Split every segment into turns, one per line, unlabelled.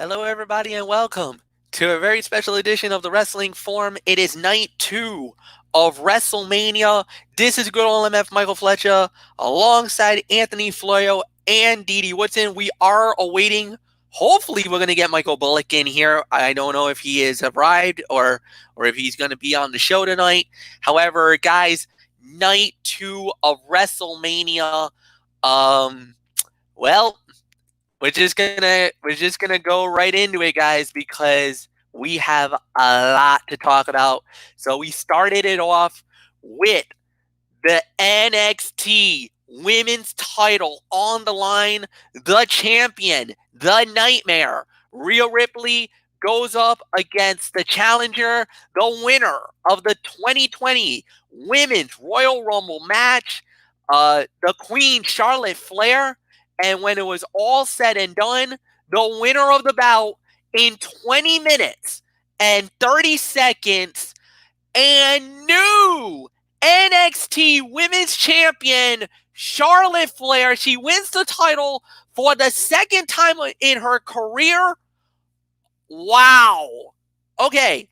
Hello, everybody, and welcome to a very special edition of the Wrestling Forum. It is night two of Wrestlemania. This is good old MF Michael Fletcher alongside Anthony Florio and Didi Woodson. We are awaiting. Hopefully, we're going to get Michael Bullock in here. I don't know if he has arrived or if he's going to be on the show tonight. However, guys, night two of WrestleMania. Um, well, we're just gonna go right into it, guys, because we have a lot to talk about. So we started it off with the NXT Women's title on the line. The champion, the Nightmare, Rhea Ripley, goes up against the challenger, the winner of the 2020 Women's Royal Rumble match, the Queen Charlotte Flair. And when it was all said and done, the winner of the bout in 20 minutes and 30 seconds and new NXT Women's Champion Charlotte Flair. She wins the title for the second time in her career. Wow. Okay.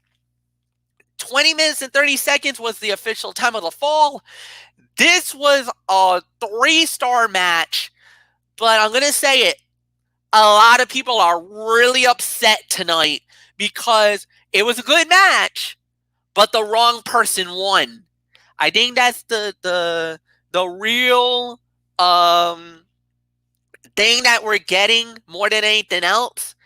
20 minutes and 30 seconds was the official time of the fall. This was a 3-star match, but I'm going to say it. A lot of people are really upset tonight because it was a good match, but the wrong person won. I think that's the real thing that we're getting more than anything else.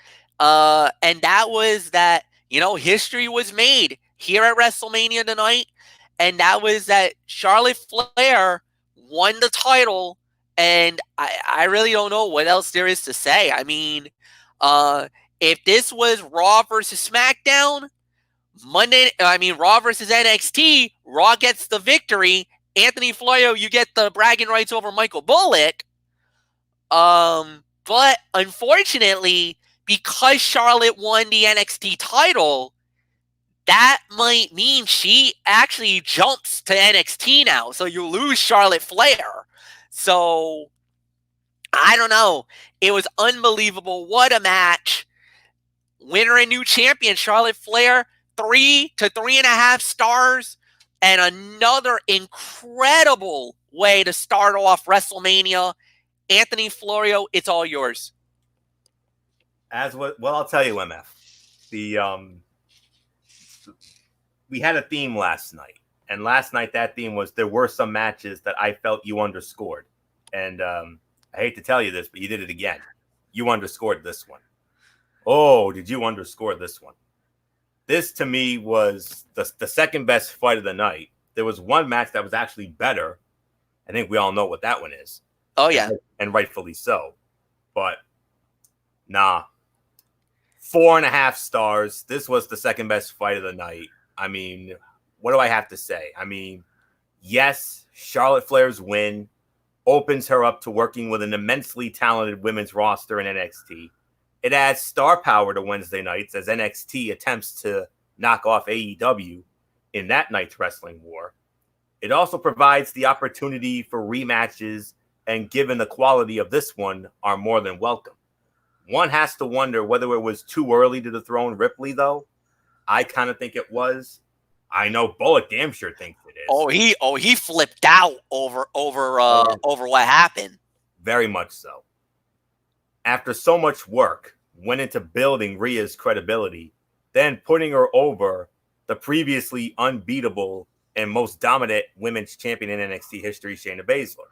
And that was that, history was made here at WrestleMania tonight. And that was that Charlotte Flair won the title. And I really don't know what else there is to say. I mean, if this was Raw versus SmackDown, Raw versus NXT, Raw gets the victory. Anthony Florio, you get the bragging rights over Michael Bullock. But unfortunately, because Charlotte won the NXT title, that might mean she actually jumps to NXT now. So you lose Charlotte Flair. So I don't know. It was unbelievable. What a match. Winner and new champion, Charlotte Flair, 3 to 3.5 stars. And another incredible way to start off WrestleMania. Anthony Florio, it's all yours.
Well, I'll tell you, MF. We had a theme last night, and last night that theme was there were some matches that I felt you underscored, and I hate to tell you this, but you did it again. You underscored this one. Oh, did you underscore this one? This to me was the second best fight of the night. There was one match that was actually better. I think we all know what that one is.
Oh yeah,
and rightfully so. But nah. 4.5 stars. This was the second best fight of the night. I mean, what do I have to say? I mean, yes, Charlotte Flair's win opens her up to working with an immensely talented women's roster in NXT. It adds star power to Wednesday nights as NXT attempts to knock off AEW in that night's Wrestling War. It also provides the opportunity for rematches, and given the quality of this one, are more than welcome. One has to wonder whether it was too early to dethrone Ripley, though. I kind of think it was. I know Bullock damn sure thinks it is.
He flipped out over what happened.
Very much so. After so much work went into building Rhea's credibility, then putting her over the previously unbeatable and most dominant women's champion in NXT history, Shayna Baszler.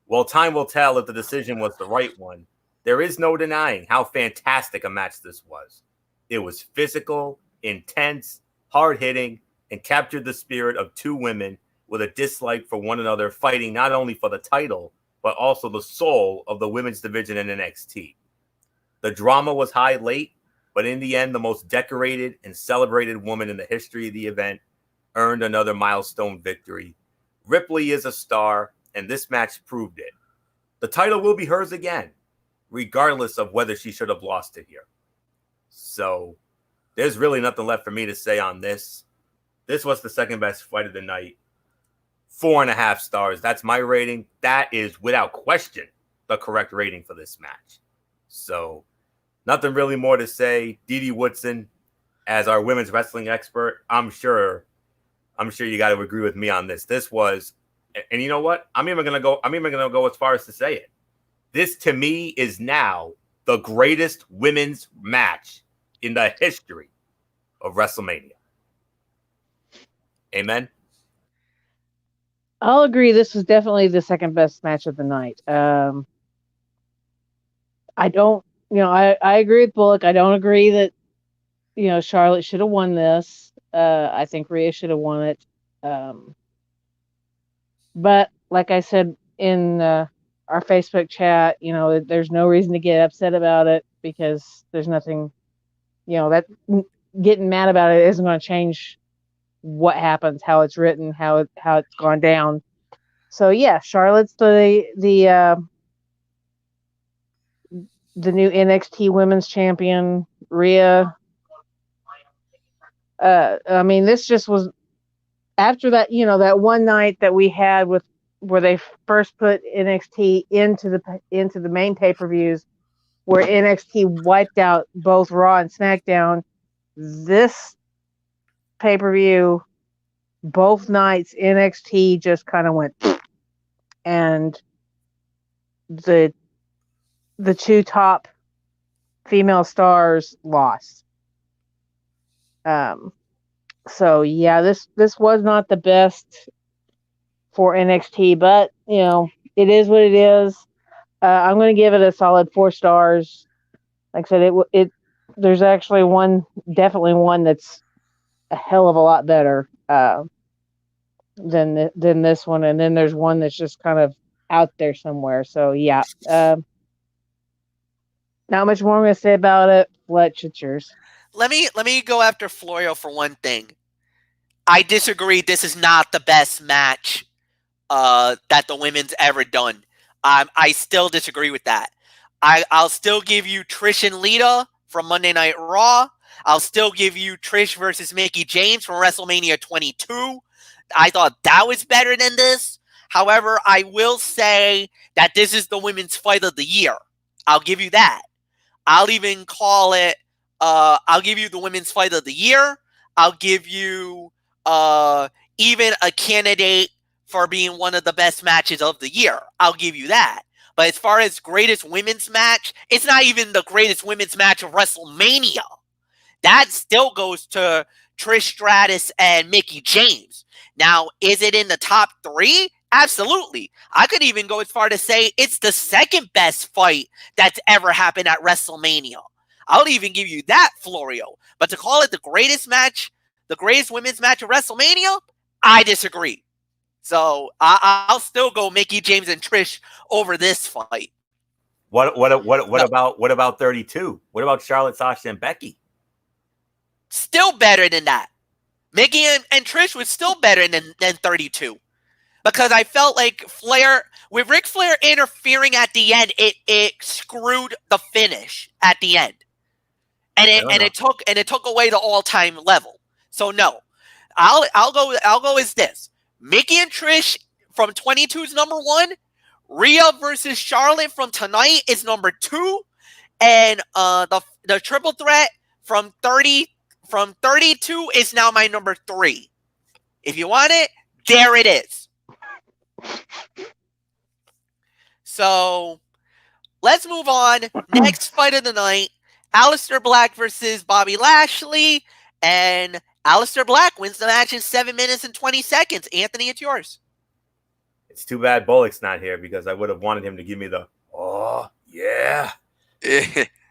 Well, time will tell if the decision was the right one. There is no denying how fantastic a match this was. It was physical, intense, hard-hitting, and captured the spirit of two women with a dislike for one another, fighting not only for the title, but also the soul of the women's division in NXT. The drama was high late, but in the end, the most decorated and celebrated woman in the history of the event earned another milestone victory. Ripley is a star, and this match proved it. The title will be hers again, regardless of whether she should have lost it here. So there's really nothing left for me to say on this. This was the second best fight of the night. 4.5 stars. That's my rating. That is, without question, the correct rating for this match. So Nothing really more to say. Dee Woodson, as our women's wrestling expert, I'm sure you got to agree with me on this. This was, and you know what? I'm even gonna go as far as to say it. This to me is now the greatest women's match in the history of WrestleMania. Amen.
I'll agree. This was definitely the second best match of the night. I don't, I agree with Bullock. I don't agree that, Charlotte should have won this. I think Rhea should have won it. But like I said in our Facebook chat, there's no reason to get upset about it because there's nothing, that getting mad about it isn't going to change what happens, how it's written, how it's gone down. So yeah, Charlotte's the new NXT Women's Champion. Rhea. I mean, this just was after that. That one night that we had with where they first put NXT into the main pay-per-views, where NXT wiped out both Raw and SmackDown. This pay-per-view, both nights, NXT just kind of went, and the two top female stars lost. So yeah, this was not the best for NXT, but it is what it is. I'm going to give it a solid 4 stars. Like I said, there's actually definitely one that's a hell of a lot better than this one, and then there's one that's just kind of out there somewhere. So yeah, not much more I'm going to say about it. Fletch, it's yours.
Let me go after Florio for one thing. I disagree. This is not the best match that the women's ever done. I still disagree with that. I'll still give you Trish and Lita from Monday Night Raw. I'll still give you Trish versus Mickie James from WrestleMania 22. I thought that was better than this. However, I will say that this is the women's fight of the year. I'll give you that. I'll even call it, I'll give you the women's fight of the year. I'll give you even a candidate for being one of the best matches of the year. I'll give you that. But as far as greatest women's match, it's not even the greatest women's match of WrestleMania. That still goes to Trish Stratus and Mickie James. Now, is it in the top 3? Absolutely. I could even go as far to say it's the second best fight that's ever happened at WrestleMania. I'll even give you that, Florio. But to call it the greatest match, the greatest women's match of WrestleMania, I disagree. So I'll still go Mickie James and Trish over this fight.
What about 32? What about Charlotte, Sasha, and Becky?
Still better than that. Mickie and Trish was still better than 32. Because I felt like with Ric Flair interfering at the end, it screwed the finish at the end. And it took away the all-time level. So no. I'll go as this. Mickie and Trish from 22 is number 1. Rhea versus Charlotte from tonight is number 2. And the triple threat from 32 is now my number 3. If you want it, there it is. So let's move on. Next fight of the night, Aleister Black versus Bobby Lashley. And Aleister Black wins the match in 7 minutes and 20 seconds. Anthony, it's yours.
It's too bad Bullock's not here because I would have wanted him to give me the "oh yeah"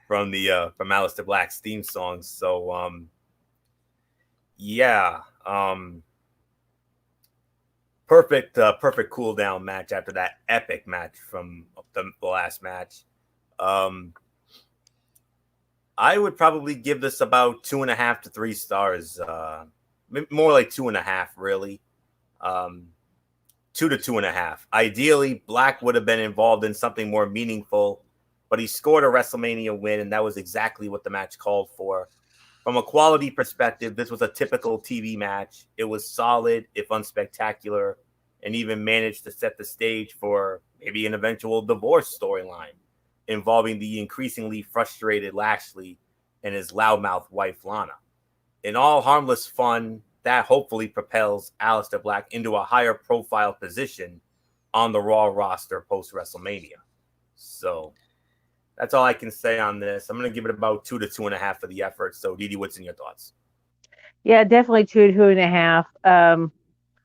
from Aleister Black's theme song. So perfect cool down match after that epic match from the last match. I would probably give this about 2.5 to 3 stars. More like 2.5, really. 2 to 2.5. Ideally, Black would have been involved in something more meaningful, but he scored a WrestleMania win, and that was exactly what the match called for. From a quality perspective, this was a typical TV match. It was solid, if unspectacular, and even managed to set the stage for maybe an eventual divorce storyline. involving the increasingly frustrated Lashley and his loudmouth wife Lana. In all harmless fun, that hopefully propels Aleister Black into a higher profile position on the Raw roster post WrestleMania. So that's all I can say on this. I'm going to give it about 2 to 2.5 for the effort. So, Didi, what's in your thoughts?
Yeah, definitely 2.5.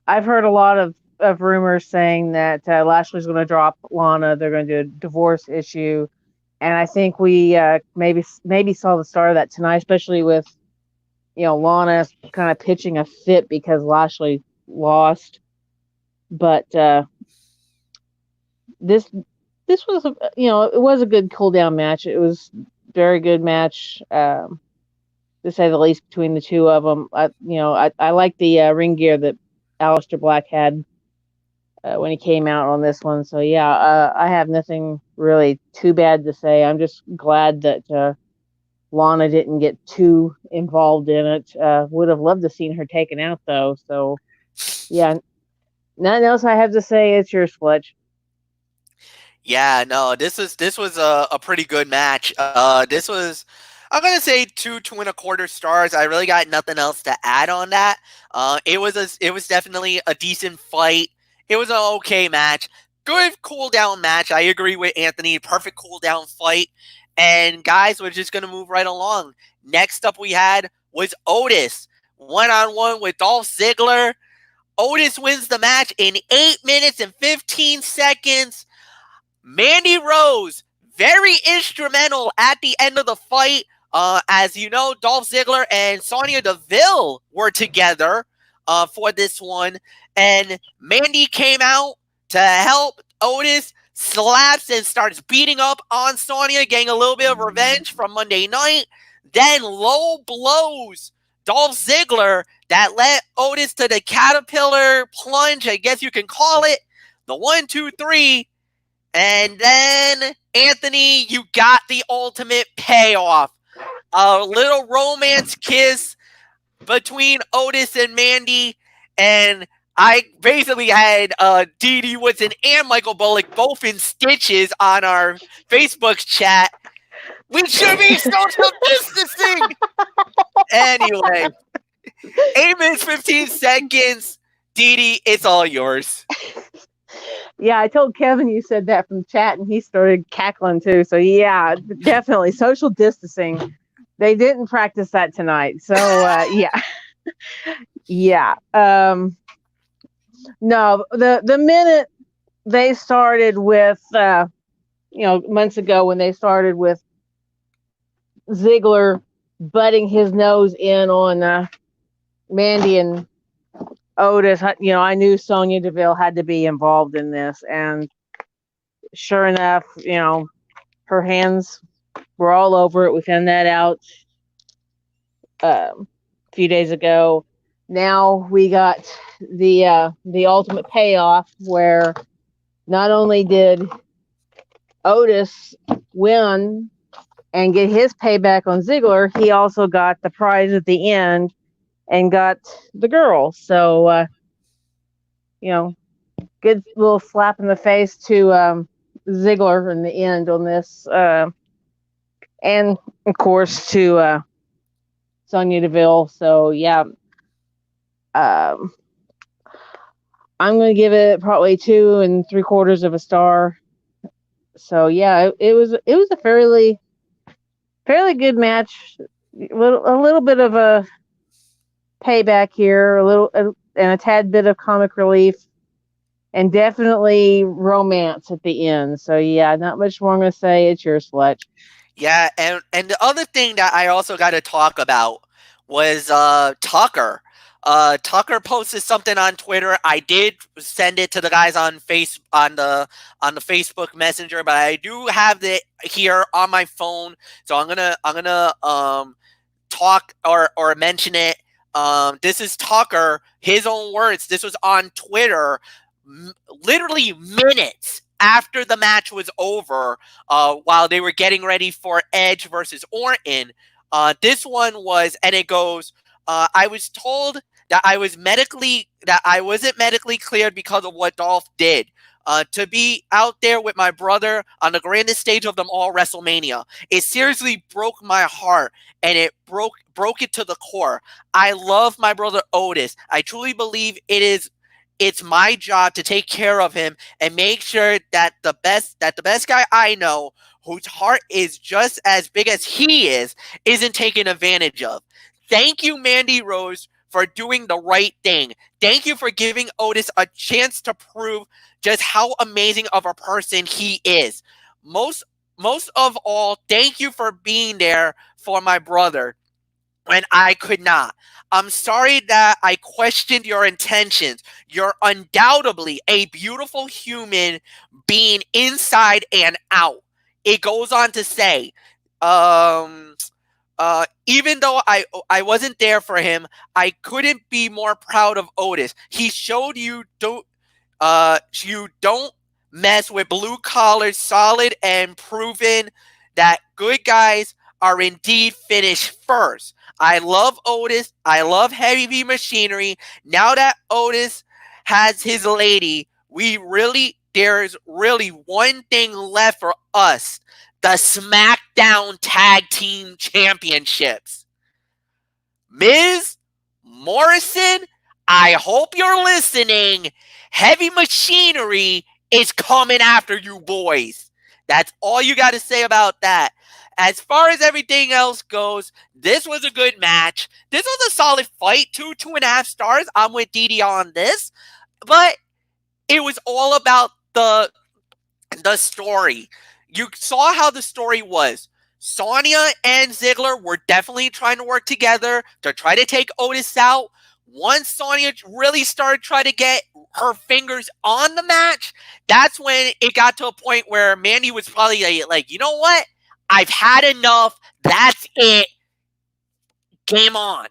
I've heard a lot of rumors saying that Lashley's going to drop Lana. They're going to do a divorce issue, and I think we maybe saw the start of that tonight, especially with Lana kind of pitching a fit because Lashley lost. But this was it was a good cool down match. It was a very good match, to say the least, between the two of them. I like the ring gear that Aleister Black had when he came out on this one. So yeah, I have nothing really too bad to say. I'm just glad that Lana didn't get too involved in it. Would have loved to seen her taken out though. So yeah, nothing else I have to say. It's yours, Fletch.
Yeah, no, this was a pretty good match. This was, I'm gonna say 2.25 stars. I really got nothing else to add on that. It was definitely a decent fight. It was an okay match. Good cool down match. I agree with Anthony. Perfect cool down fight. And guys, we're just gonna move right along. Next up we had was Otis, 1-on-1 with Dolph Ziggler. Otis wins the match in 8 minutes and 15 seconds. Mandy Rose, very instrumental at the end of the fight. As you know, Dolph Ziggler and Sonya Deville were together for this one. And Mandy came out to help Otis, slaps and starts beating up on Sonya, getting a little bit of revenge from Monday night. Then low blows Dolph Ziggler that led Otis to the caterpillar plunge, I guess you can call it. The 1, 2, 3. And then, Anthony, you got the ultimate payoff. A little romance kiss between Otis and Mandy. And I basically had Didi Woodson and Michael Bullock both in stitches on our Facebook chat. We should be social distancing! Anyway, 8 minutes, 15 seconds. Didi, it's all yours.
Yeah, I told Kevin you said that from chat, and he started cackling too. So yeah, definitely social distancing. They didn't practice that tonight. So yeah, yeah. No, the minute they started with, months ago when they started with Ziggler butting his nose in on Mandy and Otis, I knew Sonya Deville had to be involved in this, and sure enough, her hands were all over it. We found that out a few days ago. Now we got the ultimate payoff, where not only did Otis win and get his payback on Ziggler, he also got the prize at the end and got the girl. So, good little slap in the face to Ziggler in the end on this. And, of course, to Sonya Deville. So, yeah. I'm going to give it probably 2.75 stars. So, yeah, it was a fairly good match. A little bit of a payback here, and a tad bit of comic relief, and definitely romance at the end. So yeah, not much more I'm gonna say. It's yours, Fletch.
Yeah, and the other thing that I also got to talk about was Tucker. Tucker posted something on Twitter. I did send it to the guys on the Facebook Messenger, but I do have it here on my phone, so I'm gonna talk or mention it. This is Tucker, his own words. This was on Twitter, literally minutes after the match was over, while they were getting ready for Edge versus Orton. This one was, and it goes, I was told that I wasn't medically cleared because of what Dolph did. To be out there with my brother on the grandest stage of them all, WrestleMania, it seriously broke my heart, and it broke it to the core. I love my brother Otis. I truly believe it's my job to take care of him and make sure that the best guy I know, whose heart is just as big as he is, isn't taken advantage of. Thank you, Mandy Rose, for doing the right thing. Thank you for giving Otis a chance to prove just how amazing of a person he is. Most most of all, thank you for being there for my brother when I could not. I'm sorry that I questioned your intentions. You're undoubtedly a beautiful human being inside and out. It goes on to say, um, even though I wasn't there for him, I couldn't be more proud of Otis. He showed you don't mess with blue collars, solid and proven that good guys are indeed finished first. I love Otis. I love heavy machinery. Now that Otis has his lady, there's really one thing left for us: the SmackDown Tag Team Championships. Miz Morrison, I hope you're listening. Heavy machinery is coming after you boys. That's all you got to say about that. As far as everything else goes, this was a good match. This was a solid fight. 2.5 stars. I'm with Didi on this. But it was all about the story. You saw how the story was. Sonya and Ziggler were definitely trying to work together to try to take Otis out. Once Sonya really started trying to get her fingers on the match, that's when it got to a point where Mandy was probably like, you know what? I've had enough. That's it. Game on.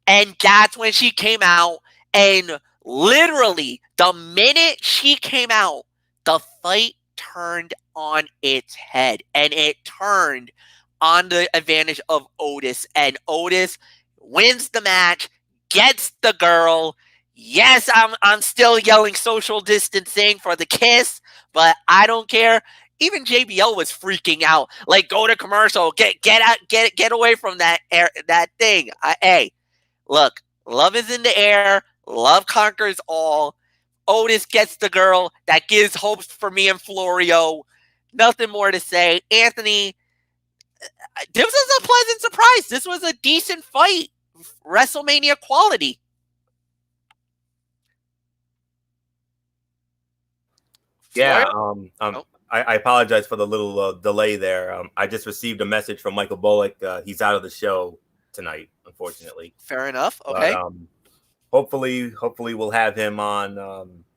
And that's when she came out. And literally, the minute she came out, the fight turned on its head. And it turned on the advantage of Otis. And Otis wins the match, gets the girl. Yes, I'm still yelling social distancing for the kiss, but I don't care. Even JBL was freaking out. Like, go to commercial, get out, get away from that thing. Hey, look, love is in the air. Love conquers all. Otis gets the girl. That gives hopes for me and Florio. Nothing more to say. Anthony, this was a pleasant surprise. This was a decent fight. WrestleMania quality.
Yeah,
Oh.
I apologize for the little delay there. I just received a message from Michael Bullock. He's out of the show tonight, unfortunately.
Fair enough. Okay.
But, hopefully we'll have him on.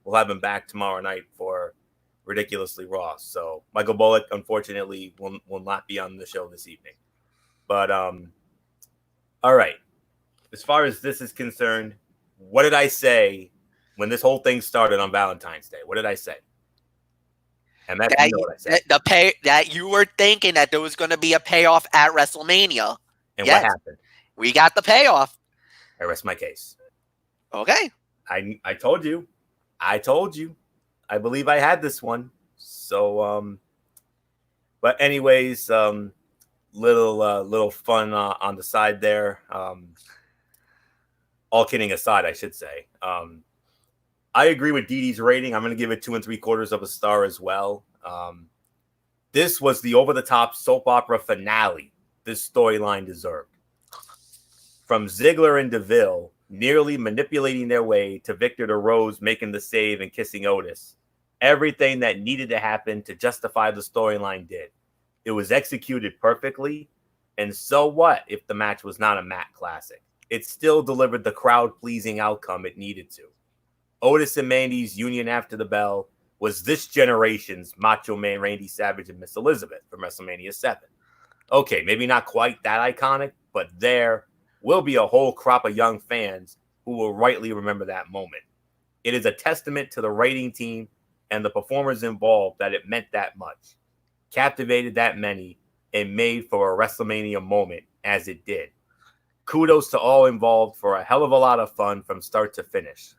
We'll have him back tomorrow night for Ridiculously Raw. So Michael Bullock, unfortunately, will not be on the show this evening. But all right. As far as this is concerned, what did I say when this whole thing started on Valentine's Day? What did I say? And that's
that,
you know what I said.
That you were thinking that there was going to be a payoff at WrestleMania.
And
yes,
what happened?
We got the payoff.
I rest my case.
Okay.
I told you. I believe I had this one. So but anyways, little fun on the side there. All kidding aside, I should say. I agree with Didi's rating. I'm going to give it 2 3/4 of a star as well. This was the over-the-top soap opera finale this storyline deserved. From Ziggler and DeVille nearly manipulating their way to Victor to Rose making the save and kissing Otis, everything that needed to happen to justify the storyline did. It was executed perfectly. And so what if the match was not a Matt classic? It still delivered the crowd-pleasing outcome it needed to. Otis and Mandy's union after the bell was this generation's Macho Man Randy Savage and Miss Elizabeth from WrestleMania 7. Okay, maybe not quite that iconic, but there will be a whole crop of young fans who will rightly remember that moment. It is a testament to the writing team and the performers involved that it meant that much, captivated that many, and made for a WrestleMania moment as it did. Kudos to all involved for a hell of a lot of fun from start to finish.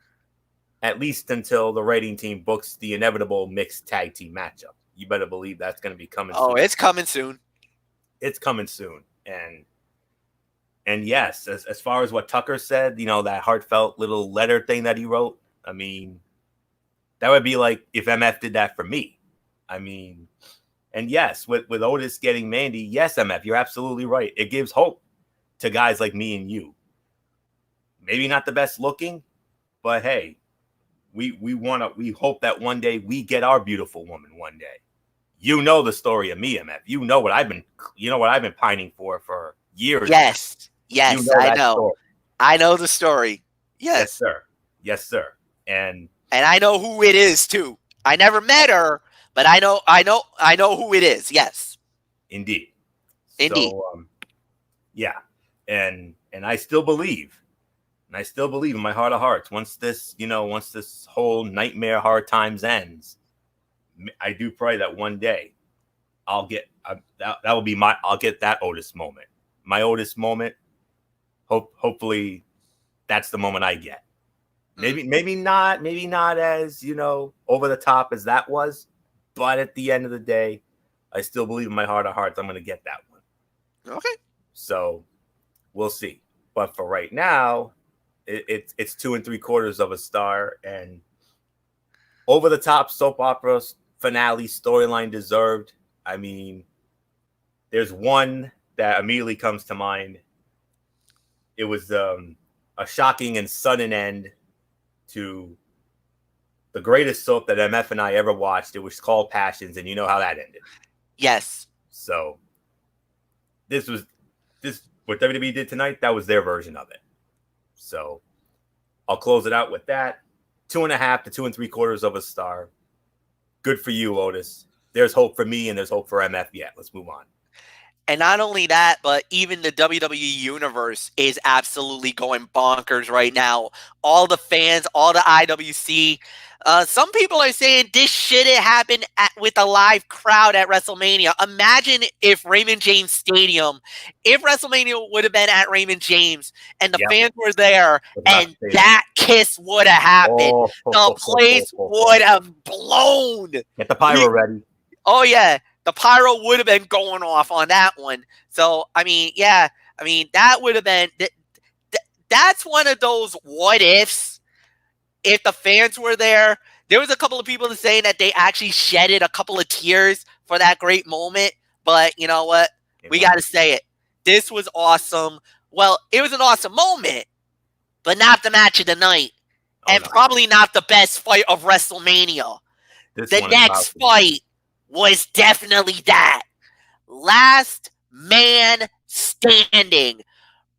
at least until the rating team books the inevitable mixed tag team matchup. You better believe that's going to be coming soon.
Oh, it's coming soon.
It's coming soon. And yes, as far as what Tucker said, that heartfelt little letter thing that he wrote, I mean, that would be like if MF did that for me. I mean, and yes, with Otis getting Mandy, yes, MF, you're absolutely right. It gives hope to guys like me and you. Maybe not the best looking, but hey, we hope that one day we get our beautiful woman one day. You know the story of me, MF. You know what I've been pining for years.
Yes, I know.
Story.
I know the story. Yes,
yes, sir. And
I know who it is too. I never met her, but I know who it is. Yes,
indeed. So, yeah, and I still believe. And I still believe in my heart of hearts, once this whole nightmare hard times ends, I do pray that one day I'll get I'll get that Otis moment. My Otis moment. Hopefully that's the moment I get. Maybe not as, over the top as that was, but at the end of the day, I still believe in my heart of hearts I'm going to get that one.
Okay.
So we'll see. But for right now, it's 2 3/4 of a star, and over the top soap opera finale storyline deserved. I mean, there's one that immediately comes to mind. It was a shocking and sudden end to the greatest soap that MF and I ever watched. It was called Passions, and you know how that ended.
Yes.
So this what WWE did tonight, that was their version of it. So I'll close it out with that. 2.5 to 2 3/4 of a star. Good for you, Otis. There's hope for me and there's hope for MF yet. Let's move on.
And not only that, but even the WWE universe is absolutely going bonkers right now. All the fans, all the IWC. Some people are saying this shouldn't happen with a live crowd at WrestleMania. Imagine if Raymond James Stadium, if WrestleMania would have been at Raymond James and the fans were there and that kiss would have happened. The place would have blown.
Get the pyro ready.
Oh, yeah. The pyro would have been going off on that one. So, I mean, yeah. I mean, that would have been... That's one of those what ifs. If the fans were there, there was a couple of people saying that they actually shedded a couple of tears for that great moment. But you know what? We got to say it. This was awesome. Well, it was an awesome moment, but not the match of the night. Probably not the best fight of WrestleMania. The next fight was definitely that. Last man standing.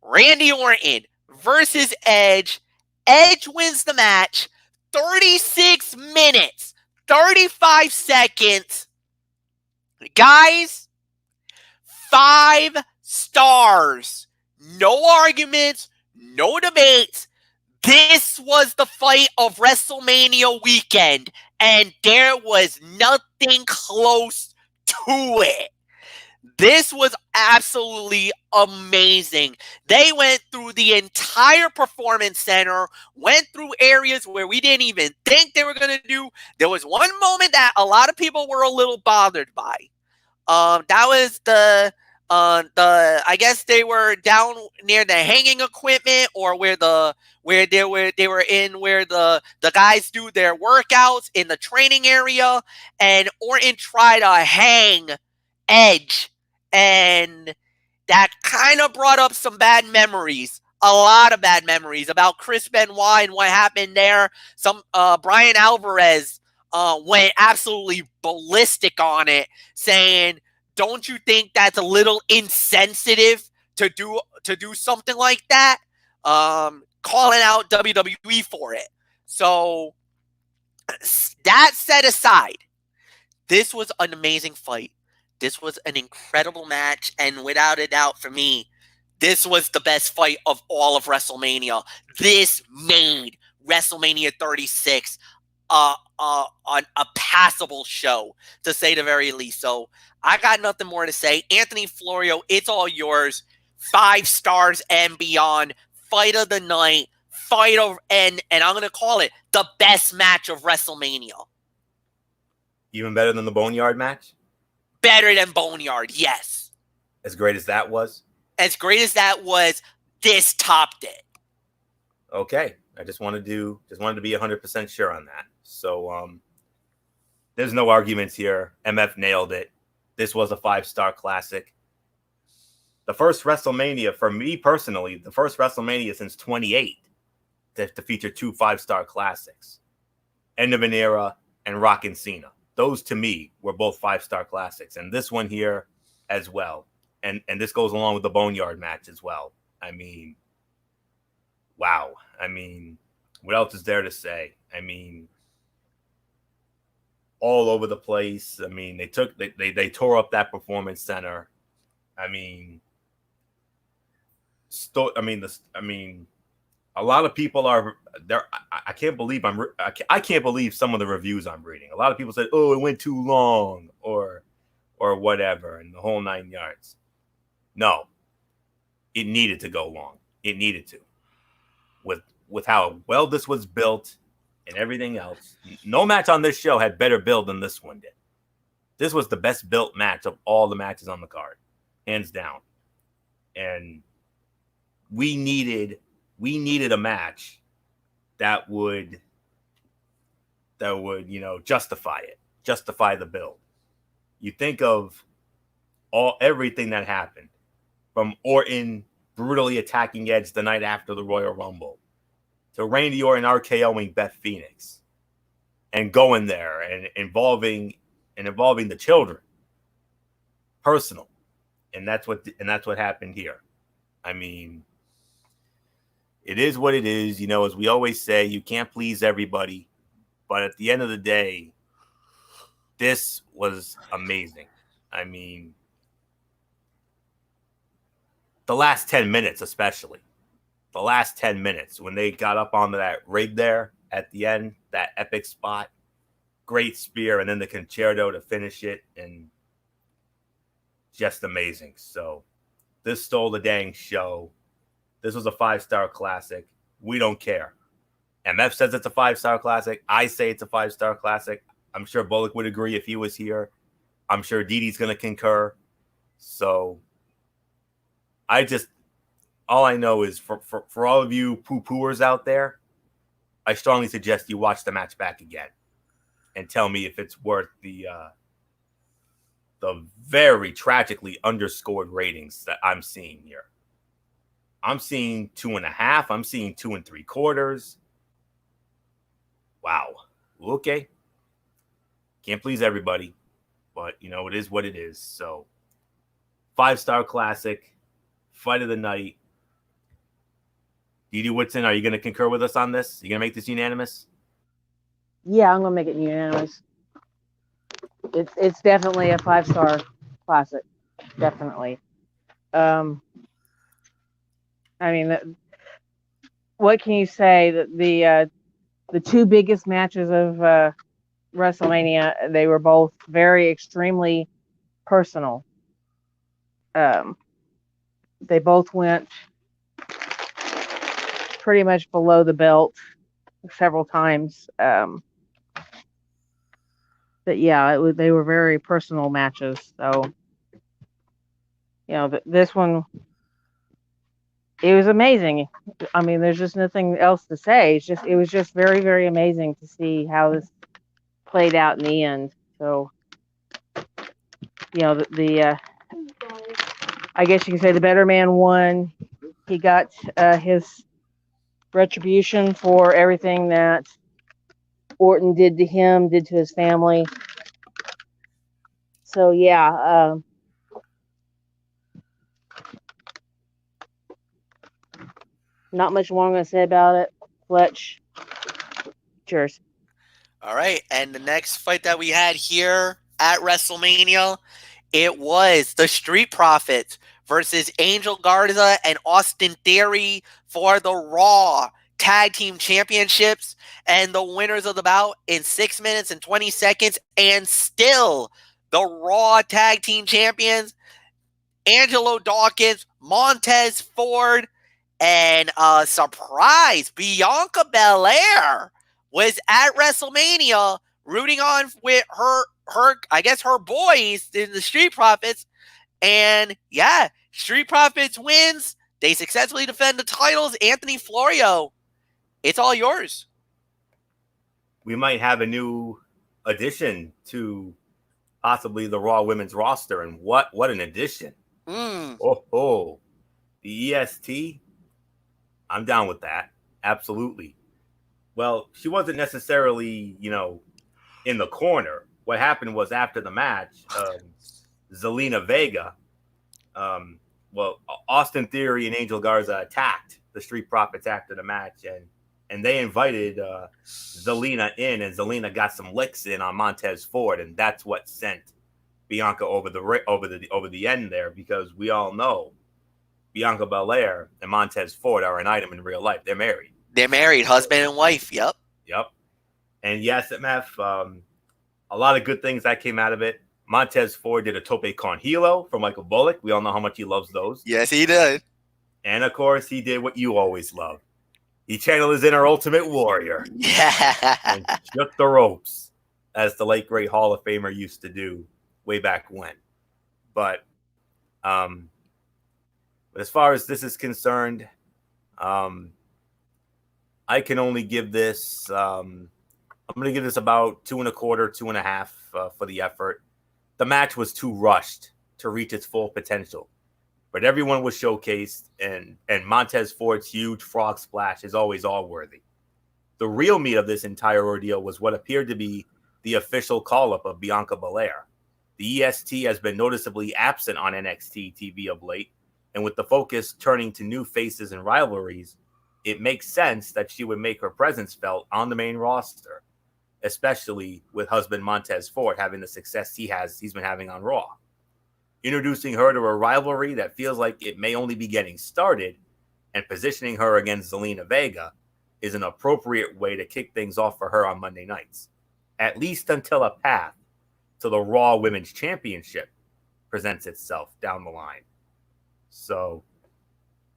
Randy Orton versus Edge. Edge wins the match. 36 minutes. 35 seconds. Guys, 5 stars. No arguments. No debates. This was the fight of WrestleMania weekend. And there was nothing close to it. This was absolutely amazing. They went through the entire performance center, went through areas where we didn't even think they were going to do. There was one moment that a lot of people were a little bothered by. That was I guess they were down near the hanging equipment or where the guys do their workouts in the training area, and Orton tried to hang Edge, and that kind of brought up some bad memories, a lot of bad memories about Chris Benoit and what happened there. Some Brian Alvarez went absolutely ballistic on it, saying, "Don't you think that's a little insensitive to do something like that?" Calling out WWE for it. So that set aside, this was an amazing fight. This was an incredible match, and without a doubt, for me, this was the best fight of all of WrestleMania. This made WrestleMania 36 a passable show, to say the very least. So I got nothing more to say. Anthony Florio, it's all yours. 5 stars and beyond. Fight of the night. fight of, and I'm going to call it the best match of WrestleMania.
Even better than the Boneyard match?
Better than Boneyard, yes.
As great as that was?
As great as that was, this topped it.
Okay. I just wanted to be 100% sure on that. So there's no arguments here. MF nailed it. This was a 5-star classic. The first WrestleMania, for me personally, the first WrestleMania since 28 to feature 2 5-star classics. End of an Era and Rockin' Cena. Those, to me, were both 5-star classics. And this one here as well. And this goes along with the Boneyard match as well. I mean, wow. I mean, what else is there to say? I mean, all over the place. I mean, they tore up that performance center. I mean, a lot of people are there. I can't believe I can't believe some of the reviews I'm reading. A lot of people said, "Oh, it went too long," or whatever, and the whole 9 yards. No, it needed to go long. It needed to, with how well this was built and everything else. No match on this show had better build than this one did. This was the best built match of all the matches on the card, hands down. And we needed a match that would justify the build. You think of everything that happened, from Orton brutally attacking Edge the night after the Royal Rumble, to Randy Orton RKOing Beth Phoenix, and going there and involving the children, personal, and that's what happened here. I mean, it is what it is. As we always say, you can't please everybody, but at the end of the day, this was amazing. I mean, the last 10 minutes, especially. The last 10 minutes when they got up onto that rig there at the end, that epic spot, great spear, and then the concerto to finish it, and just amazing. So this stole the dang show. This was a 5-star classic. We don't care. MF says it's a 5-star classic. I say it's a 5-star classic. I'm sure Bullock would agree if he was here. I'm sure Didi's going to concur. So all I know is for all of you poo-pooers out there, I strongly suggest you watch the match back again and tell me if it's worth the very tragically underscored ratings that I'm seeing here. I'm seeing 2.5. I'm seeing 2 3/4. Wow. Okay. Can't please everybody, but it is what it is. So 5-star classic, fight of the night. Didi Woodson, are you going to concur with us on this? You going to make this unanimous?
Yeah, I'm going to make it unanimous. It's definitely a 5-star classic. Definitely. I mean, what can you say? That the 2 biggest matches of WrestleMania, they were both extremely personal. They both went pretty much below the belt several times. But yeah, they were very personal matches. So, this one, it was amazing. I mean, there's just nothing else to say. It was just very, very amazing to see how this played out in the end. So, I guess you can say the better man won. He got his retribution for everything that Orton did to him, did to his family. So yeah, not much more I'm going to say about it. Fletch, cheers.
All right, and the next fight that we had here at WrestleMania, it was the Street Profits versus Angel Garza and Austin Theory for the Raw Tag Team Championships, and the winners of the bout in 6 minutes and 20 seconds, and still the Raw Tag Team Champions, Angelo Dawkins, Montez Ford, And surprise, Bianca Belair was at WrestleMania rooting on with I guess her boys in the Street Profits. And yeah, Street Profits wins. They successfully defend the titles. Anthony Florio, it's all yours.
We might have a new addition to possibly the Raw women's roster, and what an addition. The EST, I'm down with that. Absolutely. Well, she wasn't necessarily, in the corner. What happened was after the match, Zelina Vega, Austin Theory and Angel Garza attacked the Street Profits after the match, and they invited Zelina in, and Zelina got some licks in on Montez Ford, and that's what sent Bianca over the end there, because we all know Bianca Belair and Montez Ford are an item in real life. They're married.
They're married, husband and wife. Yep.
And yes, MF, a lot of good things that came out of it. Montez Ford did a tope con hilo for Michael Bullock. We all know how much he loves those.
Yes, he did.
And of course, he did what you always love. He channeled his inner Ultimate Warrior.
Yeah.
And shook the ropes, as the late great Hall of Famer used to do way back when. But as far as this is concerned, I can only give this. I'm going to give this about 2.25, 2.5 for the effort. The match was too rushed to reach its full potential, but everyone was showcased, and Montez Ford's huge frog splash is always all-worthy. The real meat of this entire ordeal was what appeared to be the official call-up of Bianca Belair. The EST has been noticeably absent on NXT TV of late, and with the focus turning to new faces and rivalries, it makes sense that she would make her presence felt on the main roster, especially with husband Montez Ford having the success he's been having on Raw. Introducing her to a rivalry that feels like it may only be getting started and positioning her against Zelina Vega is an appropriate way to kick things off for her on Monday nights, at least until a path to the Raw Women's Championship presents itself down the line. So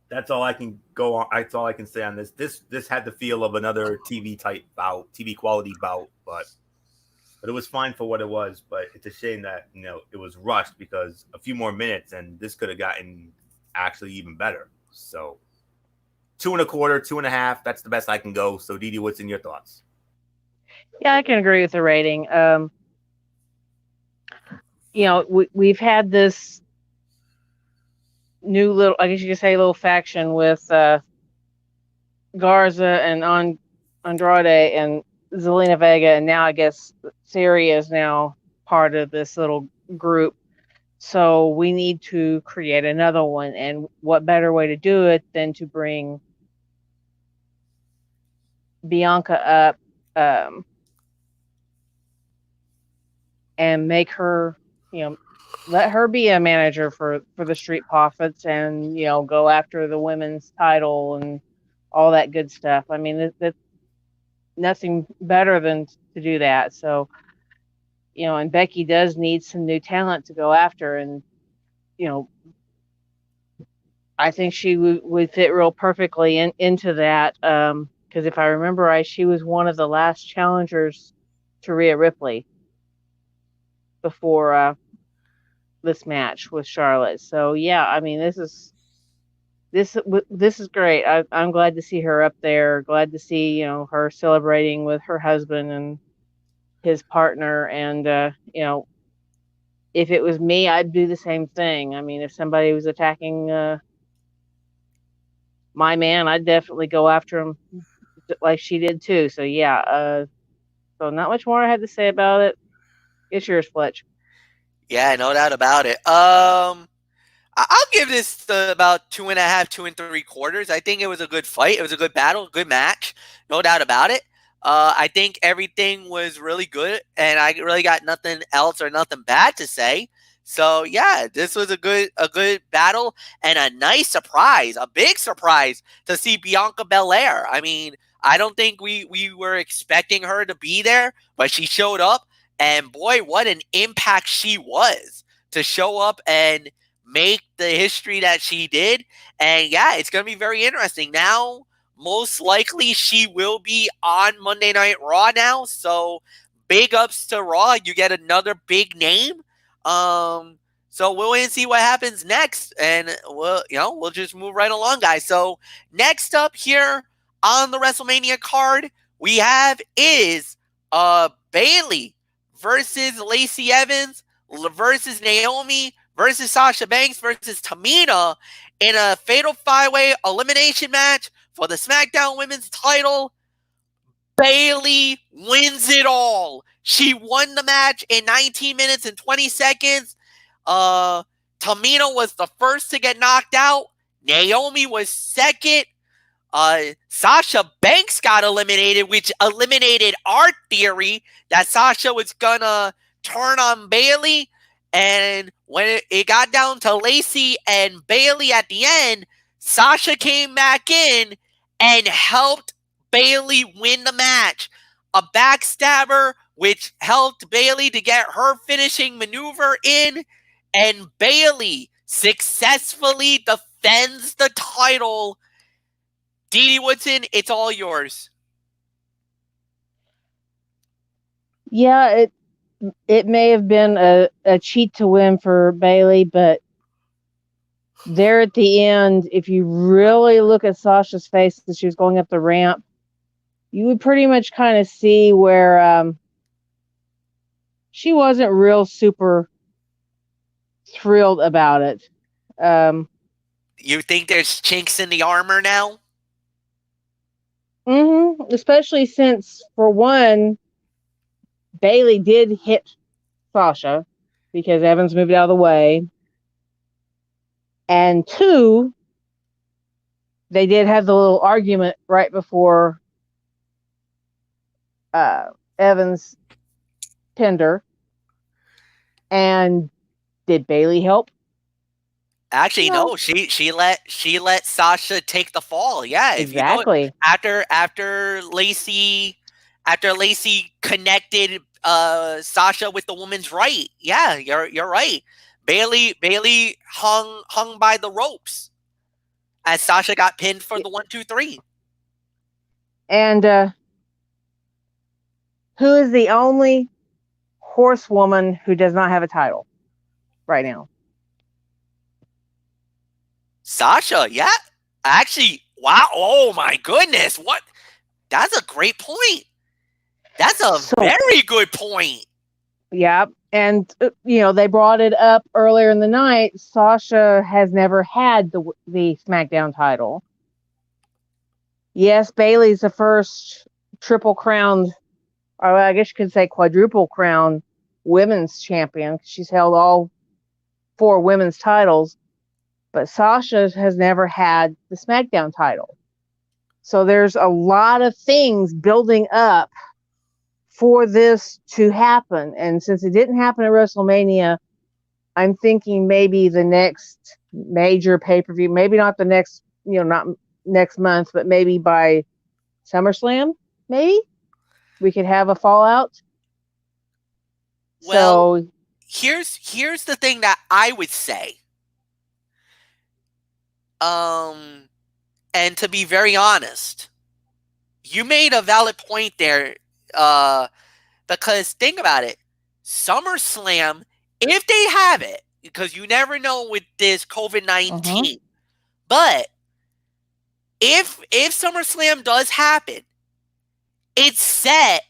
that's all I can go on. That's all I can say on this. This had the feel of another TV type bout, TV quality bout, but it was fine for what it was. But it's a shame that it was rushed, because a few more minutes and this could have gotten actually even better. So 2.25, 2.5. That's the best I can go. So Didi, what's in your thoughts?
Yeah, I can agree with the rating. We've had this new little, I guess you could say, little faction with Garza and Andrade and Zelina Vega, and now I guess Siri is now part of this little group. So we need to create another one, and what better way to do it than to bring Bianca up and make her, let her be a manager for the Street Profits, and go after the women's title and all that good stuff. I mean, that's nothing better than to do that. So, and Becky does need some new talent to go after, and I think she would fit real perfectly into that. Because if I remember right, she was one of the last challengers to Rhea Ripley before this match with Charlotte. So yeah, I mean, this is great. I'm glad to see her up there. Glad to see her celebrating with her husband and his partner. And if it was me, I'd do the same thing. I mean, if somebody was attacking my man, I'd definitely go after him like she did too. So yeah, so not much more I had to say about it. It's yours, Fletch.
Yeah, no doubt about it. I'll give this about 2.5, 2.75. I think it was a good fight. It was a good battle, good match, no doubt about it. I think everything was really good, and I really got nothing else or nothing bad to say. So yeah, this was a good battle and a nice surprise, a big surprise to see Bianca Belair. I mean, I don't think we were expecting her to be there, but she showed up, and boy, what an impact she was to show up and make the history that she did. And yeah, it's going to be very interesting. Now, most likely she will be on Monday Night Raw now. So big ups to Raw. You get another big name. So we'll wait and see what happens next. And we'll just move right along, guys. So next up here on the WrestleMania card, we have is Bayley versus Lacey Evans versus Naomi versus Sasha Banks versus Tamina in a fatal 5-way elimination match for the SmackDown Women's title. Bayley wins it all. She won the match in 19 minutes and 20 seconds. Tamina was the first to get knocked out. Naomi was second. Sasha Banks got eliminated, which eliminated our theory that Sasha was gonna turn on Bayley. And when it got down to Lacey and Bayley at the end, Sasha came back in and helped Bayley win the match. A backstabber, which helped Bayley to get her finishing maneuver in. And Bayley successfully defends the title. Dee Woodson, it's all yours.
Yeah, it may have been a cheat to win for Bayley, but there at the end, if you really look at Sasha's face as she was going up the ramp, you would pretty much kind of see where she wasn't real super thrilled about it.
You think there's chinks in the armor now?
Especially since, for one, Bayley did hit Sasha because Evans moved out of the way. And two, they did have the little argument right before Evans pinned her. And did Bayley help?
Actually, no. She let Sasha take the fall. Yeah,
exactly.
If you know, after Lacey connected Sasha with the woman's right. Yeah, you're right. Bayley hung by the ropes as Sasha got pinned for the 1, 2, 3.
And who is the only horsewoman who does not have a title right now?
Sasha, yeah. Actually, wow. Oh my goodness. What? That's a great point. That's a very good point.
Yeah. And, they brought it up earlier in the night. Sasha has never had the SmackDown title. Yes, Bayley's the first triple crowned, or I guess you could say quadruple crowned women's champion. She's held all 4 women's titles. But Sasha has never had the SmackDown title. So there's a lot of things building up for this to happen. And since it didn't happen at WrestleMania, I'm thinking maybe the next major pay-per-view, maybe not the next, not next month, but maybe by SummerSlam, maybe we could have a fallout.
Well, here's the thing that I would say. And to be very honest, you made a valid point there, because think about it. SummerSlam, if they have it, because you never know with this COVID-19, but if SummerSlam does happen, it's set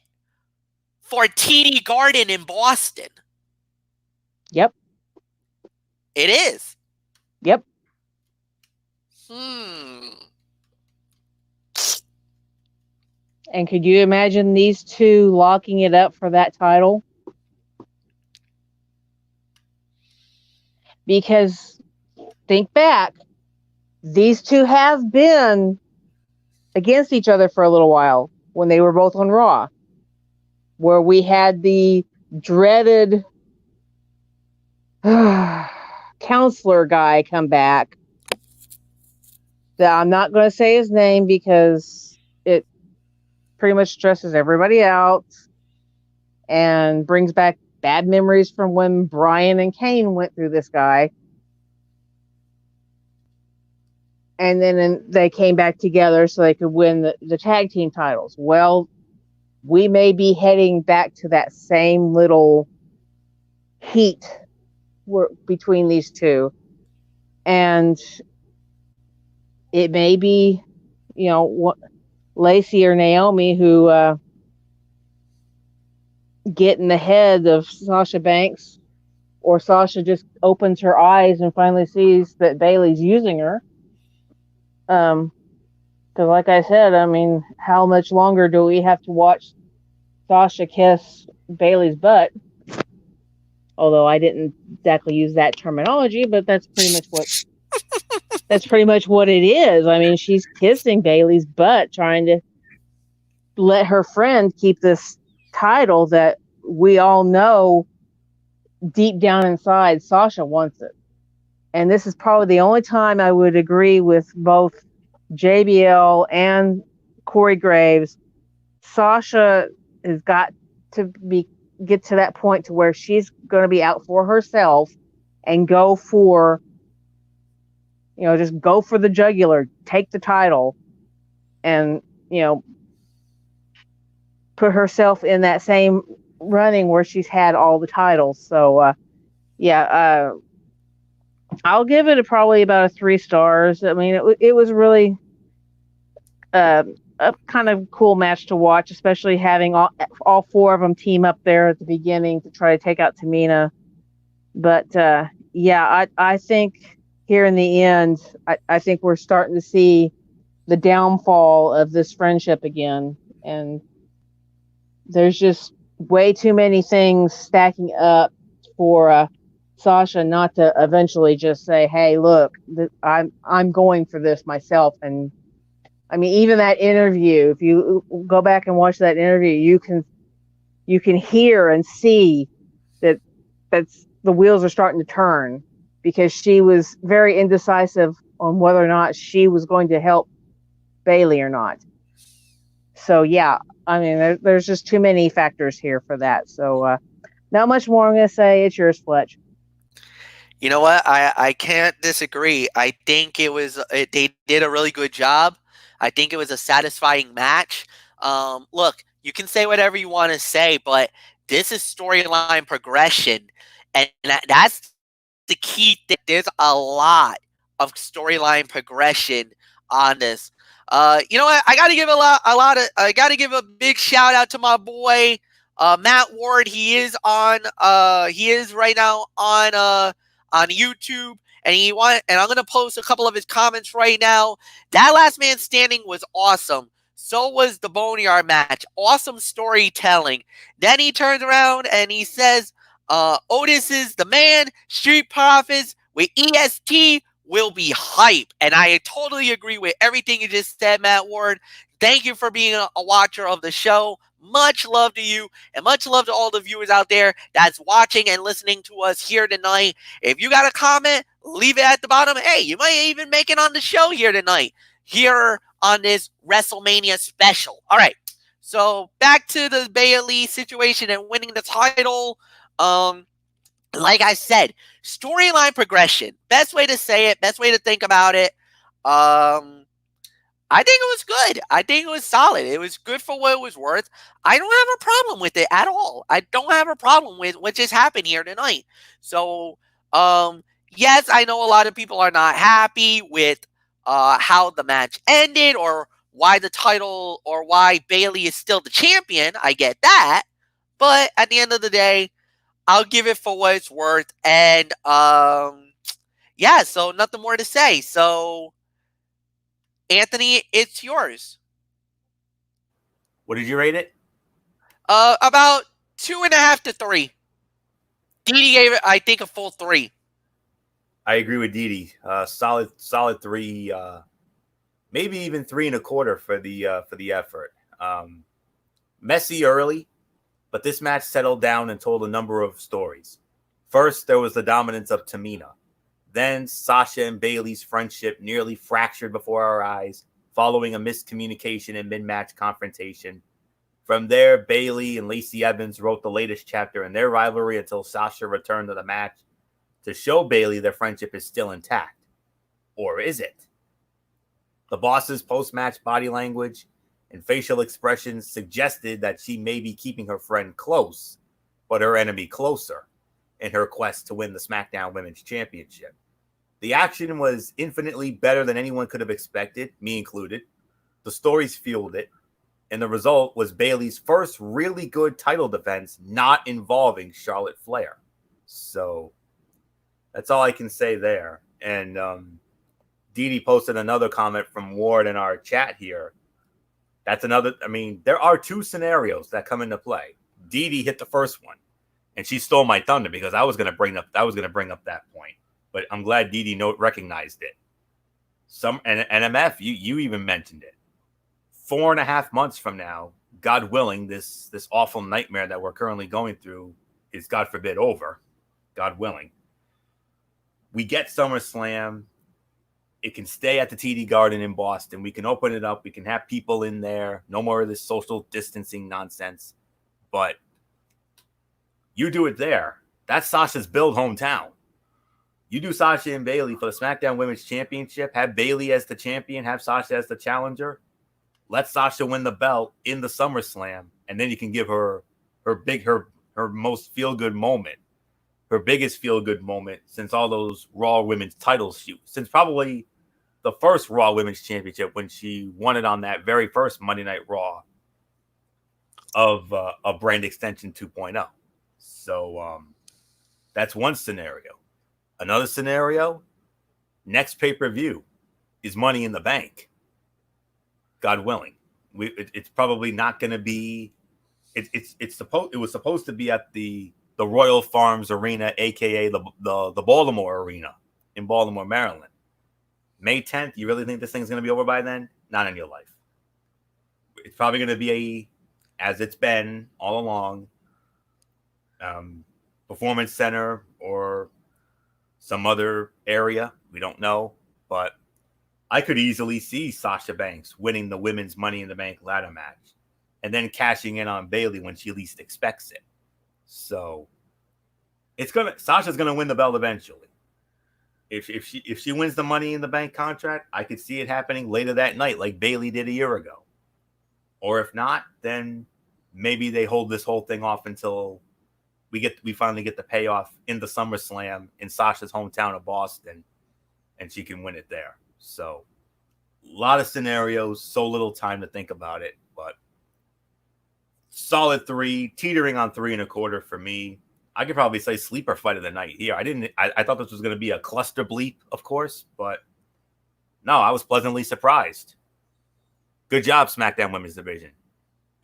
for TD Garden in Boston.
Yep.
It is.
Yep. And could you imagine these two locking it up for that title? Because think back, these two have been against each other for a little while when they were both on Raw, where we had the dreaded counselor guy come back. I'm not going to say his name because it pretty much stresses everybody out and brings back bad memories from when Brian and Kane went through this guy. and then they came back together so they could win the tag team titles. Well, we may be heading back to that same little heat between these two, and it may be, Lacey or Naomi who get in the head of Sasha Banks, or Sasha just opens her eyes and finally sees that Bayley's using her. Because, like I said, I mean, how much longer do we have to watch Sasha kiss Bayley's butt? Although I didn't exactly use that terminology, but that's pretty much what it is. I mean, she's kissing Bayley's butt, trying to let her friend keep this title that we all know deep down inside Sasha wants it. And this is probably the only time I would agree with both JBL and Corey Graves. Sasha has got to get to that point to where she's going to be out for herself and go for, just go for the jugular, take the title, and, put herself in that same running where she's had all the titles. So, I'll give it probably about 3 stars. I mean, it was really a kind of cool match to watch, especially having all 4 of them team up there at the beginning to try to take out Tamina. But I think here in the end, I think we're starting to see the downfall of this friendship again, and there's just way too many things stacking up for Sasha not to eventually just say, "Hey, look, I'm going for this myself." And I mean, even that interview, if you go back and watch that interview, you can hear and see that's the wheels are starting to turn, because she was very indecisive on whether or not she was going to help Bayley or not. So yeah, I mean, there's just too many factors here for that. So not much more I'm going to say. It's yours, Fletch.
You know what? I can't disagree. I think they did a really good job. I think it was a satisfying match. Look, you can say whatever you want to say, but this is storyline progression, and that's the key thing. There's a lot of storyline progression on this. You know what? I got to give I got to give a big shout out to my boy Matt Ward. He is right now on YouTube, and I'm gonna post a couple of his comments right now. That last man standing was awesome. So was the Boneyard match. Awesome storytelling. Then he turns around and he says, Otis is the man. Street Profits with EST will be hype. And I totally agree with everything you just said, Matt Ward. Thank you for being a watcher of the show. Much love to you, and much love to all the viewers out there that's watching and listening to us here tonight. If you got a comment, leave it at the bottom. Hey, you might even make it on the show here tonight, here on this WrestleMania special. All right, so back to the Bayley situation and winning the title. Like I said, storyline progression. Best way to say it, best way to think about it. I think it was good. I think it was solid. It was good for what it was worth. I don't have a problem with it at all. I don't have a problem with what just happened here tonight. So, yes, I know a lot of people are not happy with how the match ended, or why the title, or why Bayley is still the champion. I get that. But at the end of the day, I'll give it for what it's worth. And, yeah, so nothing more to say. So, Anthony, it's yours.
What did you rate it?
About 2.5 to 3. Didi gave it, I think, a full 3.
I agree with Didi. Solid 3. Maybe even 3.25 for the effort. Messy early, but this match settled down and told a number of stories. First, there was the dominance of Tamina. Then Sasha and Bayley's friendship nearly fractured before our eyes, following a miscommunication and mid-match confrontation. From there, Bayley and Lacey Evans wrote the latest chapter in their rivalry until Sasha returned to the match to show Bayley their friendship is still intact. Or is it? The boss's post-match body language and facial expressions suggested that she may be keeping her friend close, but her enemy closer in her quest to win the SmackDown Women's Championship. The action was infinitely better than anyone could have expected, me included. The stories fueled it, and the result was Bayley's first really good title defense not involving Charlotte Flair. So that's all I can say there. And Dee Dee posted another comment from Ward in our chat here. That's another, I mean, there are two scenarios that come into play. Dee Dee hit the first one, and she stole my thunder because I was going to bring up that point. But I'm glad Dee Dee recognized it. And MF, you even mentioned it. 4.5 months from now, God willing, this awful nightmare that we're currently going through is, God forbid, over. God willing. We get SummerSlam. It can stay at the TD Garden in Boston. We can open it up. We can have people in there. No more of this social distancing nonsense. But you do it there. That's Sasha's build hometown. You do Sasha and Bayley for the SmackDown Women's Championship. Have Bayley as the champion. Have Sasha as the challenger. Let Sasha win the belt in the SummerSlam. And then you can give her most feel-good moment. Her biggest feel-good moment since all those Raw Women's title shoots. Since probably the first Raw Women's Championship when she won it on that very first Monday Night Raw of Brand Extension 2.0. So that's one scenario. Another scenario, next pay-per-view is Money in the Bank. God willing. It's probably not going to be. It was supposed to be at the Royal Farms Arena, aka the Baltimore Arena in Baltimore, Maryland. May 10th. You really think this thing's going to be over by then? Not in your life. It's probably going to be as it's been all along, Performance Center or some other area. We don't know, but I could easily see Sasha Banks winning the women's Money in the Bank ladder match and then cashing in on Bayley when she least expects it. So Sasha's gonna win the belt eventually. If she wins the Money in the Bank contract, I could see it happening later that night, like Bayley did a year ago. Or if not, then maybe they hold this whole thing off until we finally get the payoff in the SummerSlam in Sasha's hometown of Boston, and she can win it there. So a lot of scenarios, so little time to think about it, but solid 3, teetering on 3.25 for me. I could probably say sleeper fight of the night here. I thought this was going to be a cluster bleep, of course, but no, I was pleasantly surprised. Good job, SmackDown Women's Division.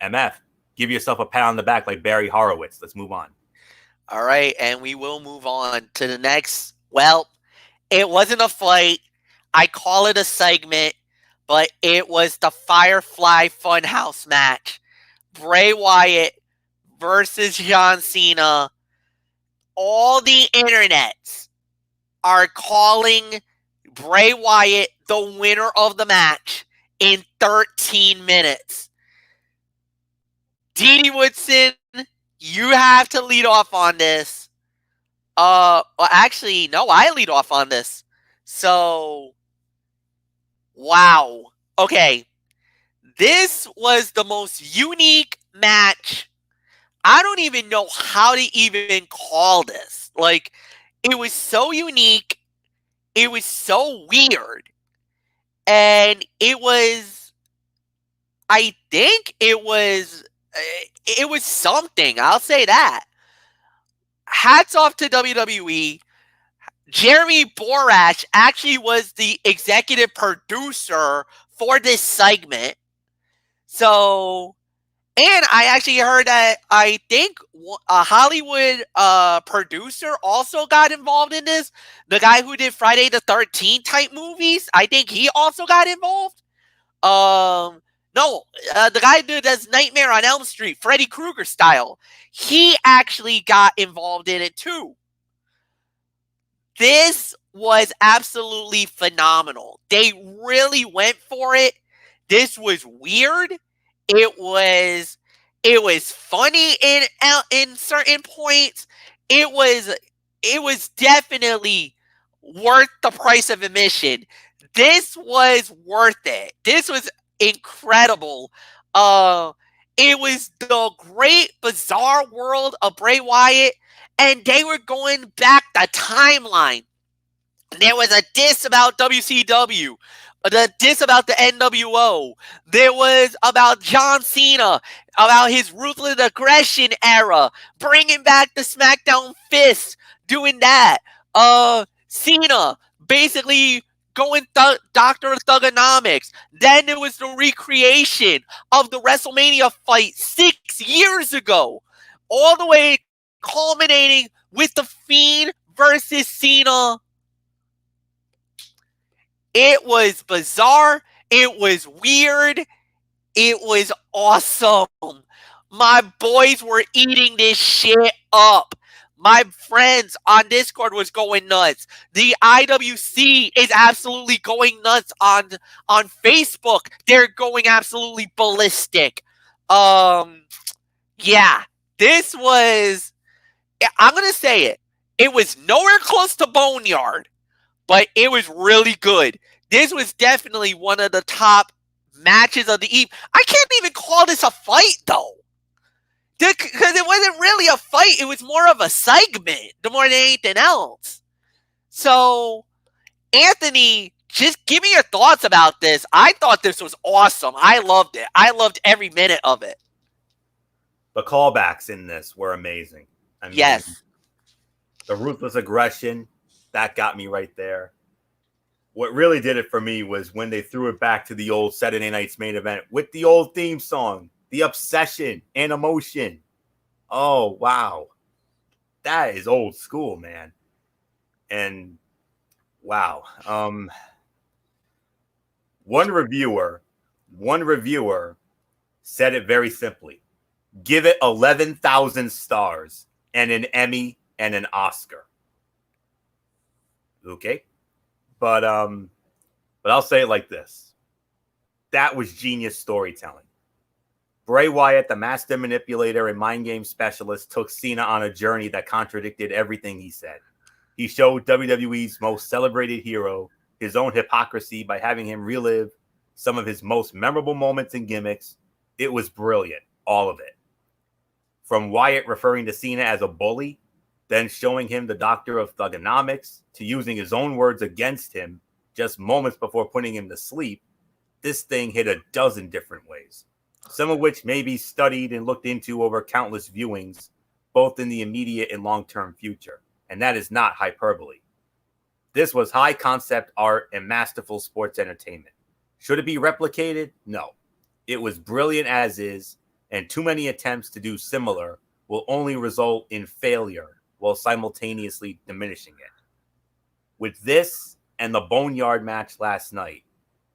MF, give yourself a pat on the back like Barry Horowitz. Let's move on.
All right, and we will move on to the next. Well, it wasn't a fight. I call it a segment, but it was the Firefly Funhouse match. Bray Wyatt versus John Cena. All the internets are calling Bray Wyatt the winner of the match in 13 minutes. Dee Dee Woodson, you have to lead off on this. Well, actually, no, I lead off on this. So, wow. Okay. This was the most unique match. I don't even know how to even call this. Like, it was so unique. It was so weird. And it was, I think it was something. I'll say that. Hats off to WWE. Jeremy Borash actually was the executive producer for this segment. So, and I actually heard that I think a Hollywood producer also got involved in this. The guy who did Friday the 13th type movies, I think he also got involved. No, the guy who does Nightmare on Elm Street, Freddy Krueger style, he actually got involved in it too. This was absolutely phenomenal. They really went for it. This was weird. It was funny in certain points. It was definitely worth the price of admission. this was worth it. This was incredible. It was the great bizarre world of Bray Wyatt, and they were going back the timeline. There was a diss about WCW, the diss about the NWO. There was about John Cena, about his ruthless aggression era, bringing back the SmackDown Fist, doing that. Cena basically going Doctor of Thugonomics. Then there was the recreation of the WrestleMania fight 6 years ago, all the way culminating with the Fiend versus Cena. It was bizarre. It was weird. It was awesome. My boys were eating this shit up. My friends on Discord was going nuts. The IWC is absolutely going nuts on Facebook. They're going absolutely ballistic. Yeah, this was, I'm going to say it. It was nowhere close to Boneyard, but it was really good. This was definitely one of the top matches of the evening. I can't even call this a fight, though. Because it wasn't really a fight. It was more of a segment, more than anything else. So, Anthony, just give me your thoughts about this. I thought this was awesome. I loved it. I loved every minute of it.
The callbacks in this were amazing. I mean,
yes.
The ruthless aggression, that got me right there. What really did it for me was when they threw it back to the old Saturday Night's Main Event with the old theme song, the obsession and emotion. Oh, wow. That is old school, man. And wow. One reviewer said it very simply. Give it 11,000 stars and an Emmy and an Oscar. Okay? But I'll say it like this. That was genius storytelling. Bray Wyatt, the master manipulator and mind game specialist, took Cena on a journey that contradicted everything he said. He showed WWE's most celebrated hero his own hypocrisy by having him relive some of his most memorable moments and gimmicks. It was brilliant, all of it. From Wyatt referring to Cena as a bully, then showing him the Doctor of Thugonomics, to using his own words against him just moments before putting him to sleep, this thing hit a dozen different ways, some of which may be studied and looked into over countless viewings, both in the immediate and long-term future. And that is not hyperbole. This was high-concept art and masterful sports entertainment. Should it be replicated? No. It was brilliant as is, and too many attempts to do similar will only result in failure while simultaneously diminishing it. With this and the Boneyard match last night,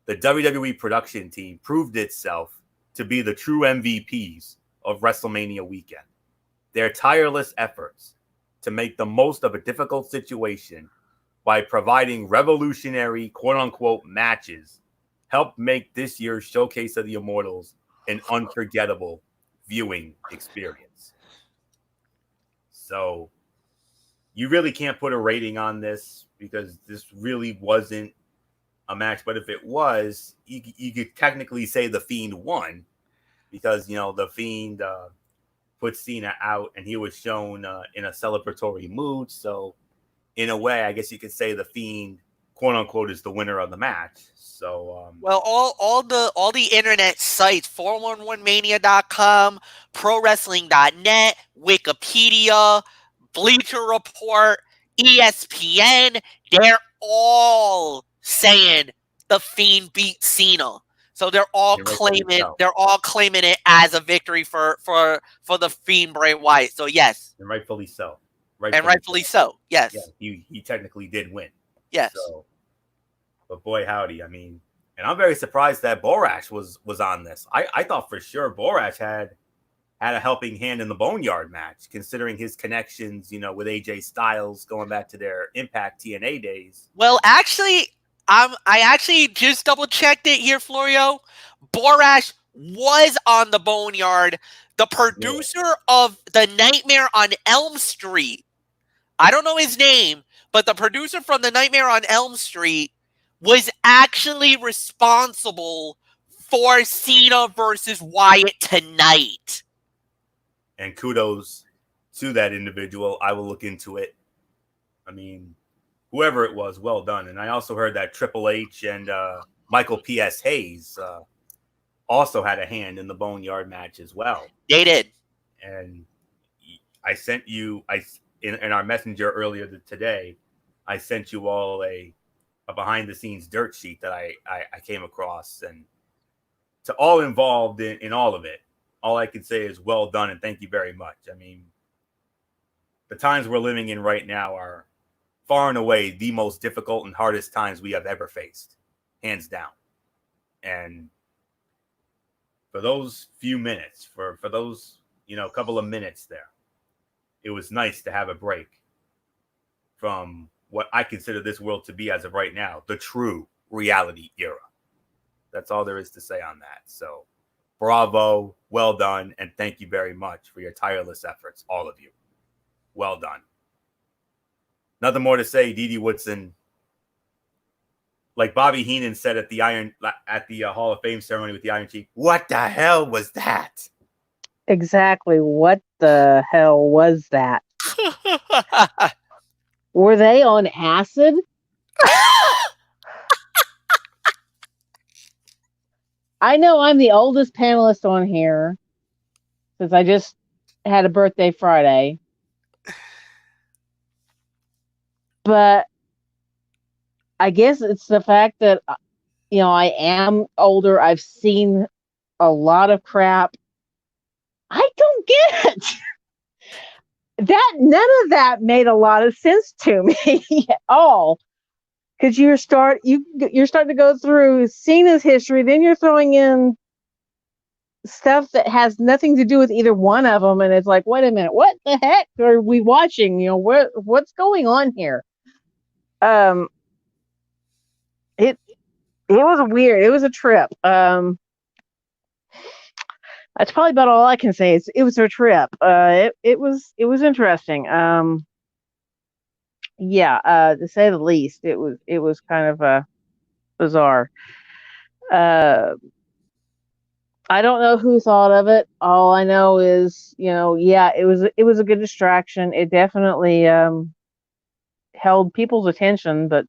the WWE production team proved itself to be the true MVPs of WrestleMania weekend. Their tireless efforts to make the most of a difficult situation by providing revolutionary quote-unquote matches helped make this year's Showcase of the Immortals an unforgettable viewing experience. So you really can't put a rating on this because this really wasn't a match. But if it was, you could technically say the Fiend won because, you know, the Fiend put Cena out and he was shown in a celebratory mood. So in a way, I guess you could say the Fiend, quote unquote, is the winner of the match. So
well, all the internet sites, 411mania.com, prowrestling.net, Wikipedia, Bleacher Report, ESPN, they're all saying the Fiend beat Cena. So they're all claiming it as a victory for the Fiend Bray Wyatt. So yes.
And rightfully so.
Rightfully so. Yes.
Yeah, he technically did win.
Yes.
So, but boy, howdy. I mean, and I'm very surprised that Borash was on this. I thought for sure Borash had a helping hand in the Boneyard match, considering his connections, you know, with AJ Styles going back to their Impact TNA days.
Well, actually, I actually just double checked it here, Florio. Borash was on the Boneyard. The producer of the Nightmare on Elm Street, I don't know his name, but the producer from the Nightmare on Elm Street was actually responsible for Cena versus Wyatt tonight.
And kudos to that individual. I will look into it. I mean, whoever it was, well done. And I also heard that Triple H and Michael P.S. Hayes also had a hand in the Boneyard match as well.
They did.
And I sent you, in our messenger earlier today, I sent you all a behind-the-scenes dirt sheet that I came across. And to all involved in all of it, all I can say is well done and thank you very much. I mean, the times we're living in right now are far and away the most difficult and hardest times we have ever faced, hands down. And for those few minutes, for those, couple of minutes there, it was nice to have a break from what I consider this world to be as of right now, the true reality era. That's all there is to say on that. So bravo, well done, and thank you very much for your tireless efforts, all of you. Well done. Nothing more to say, Dee Dee Woodson. Like Bobby Heenan said at the Hall of Fame ceremony with the Iron Sheik, what the hell was that?
Exactly. What the hell was that? Were they on acid? I know I'm the oldest panelist on here since I just had a birthday Friday. But I guess it's the fact that, I am older. I've seen a lot of crap. I don't get it. None of that made a lot of sense to me at all. Because you're starting to go through Cena's history, then you're throwing in stuff that has nothing to do with either one of them, and it's like, wait a minute, what the heck are we watching? What's going on here? It was weird. It was a trip. That's probably about all I can say. It was a trip. It was interesting. To say the least, it was kind of bizarre. I don't know who thought of it. All I know is, it was a good distraction. It definitely held people's attention, but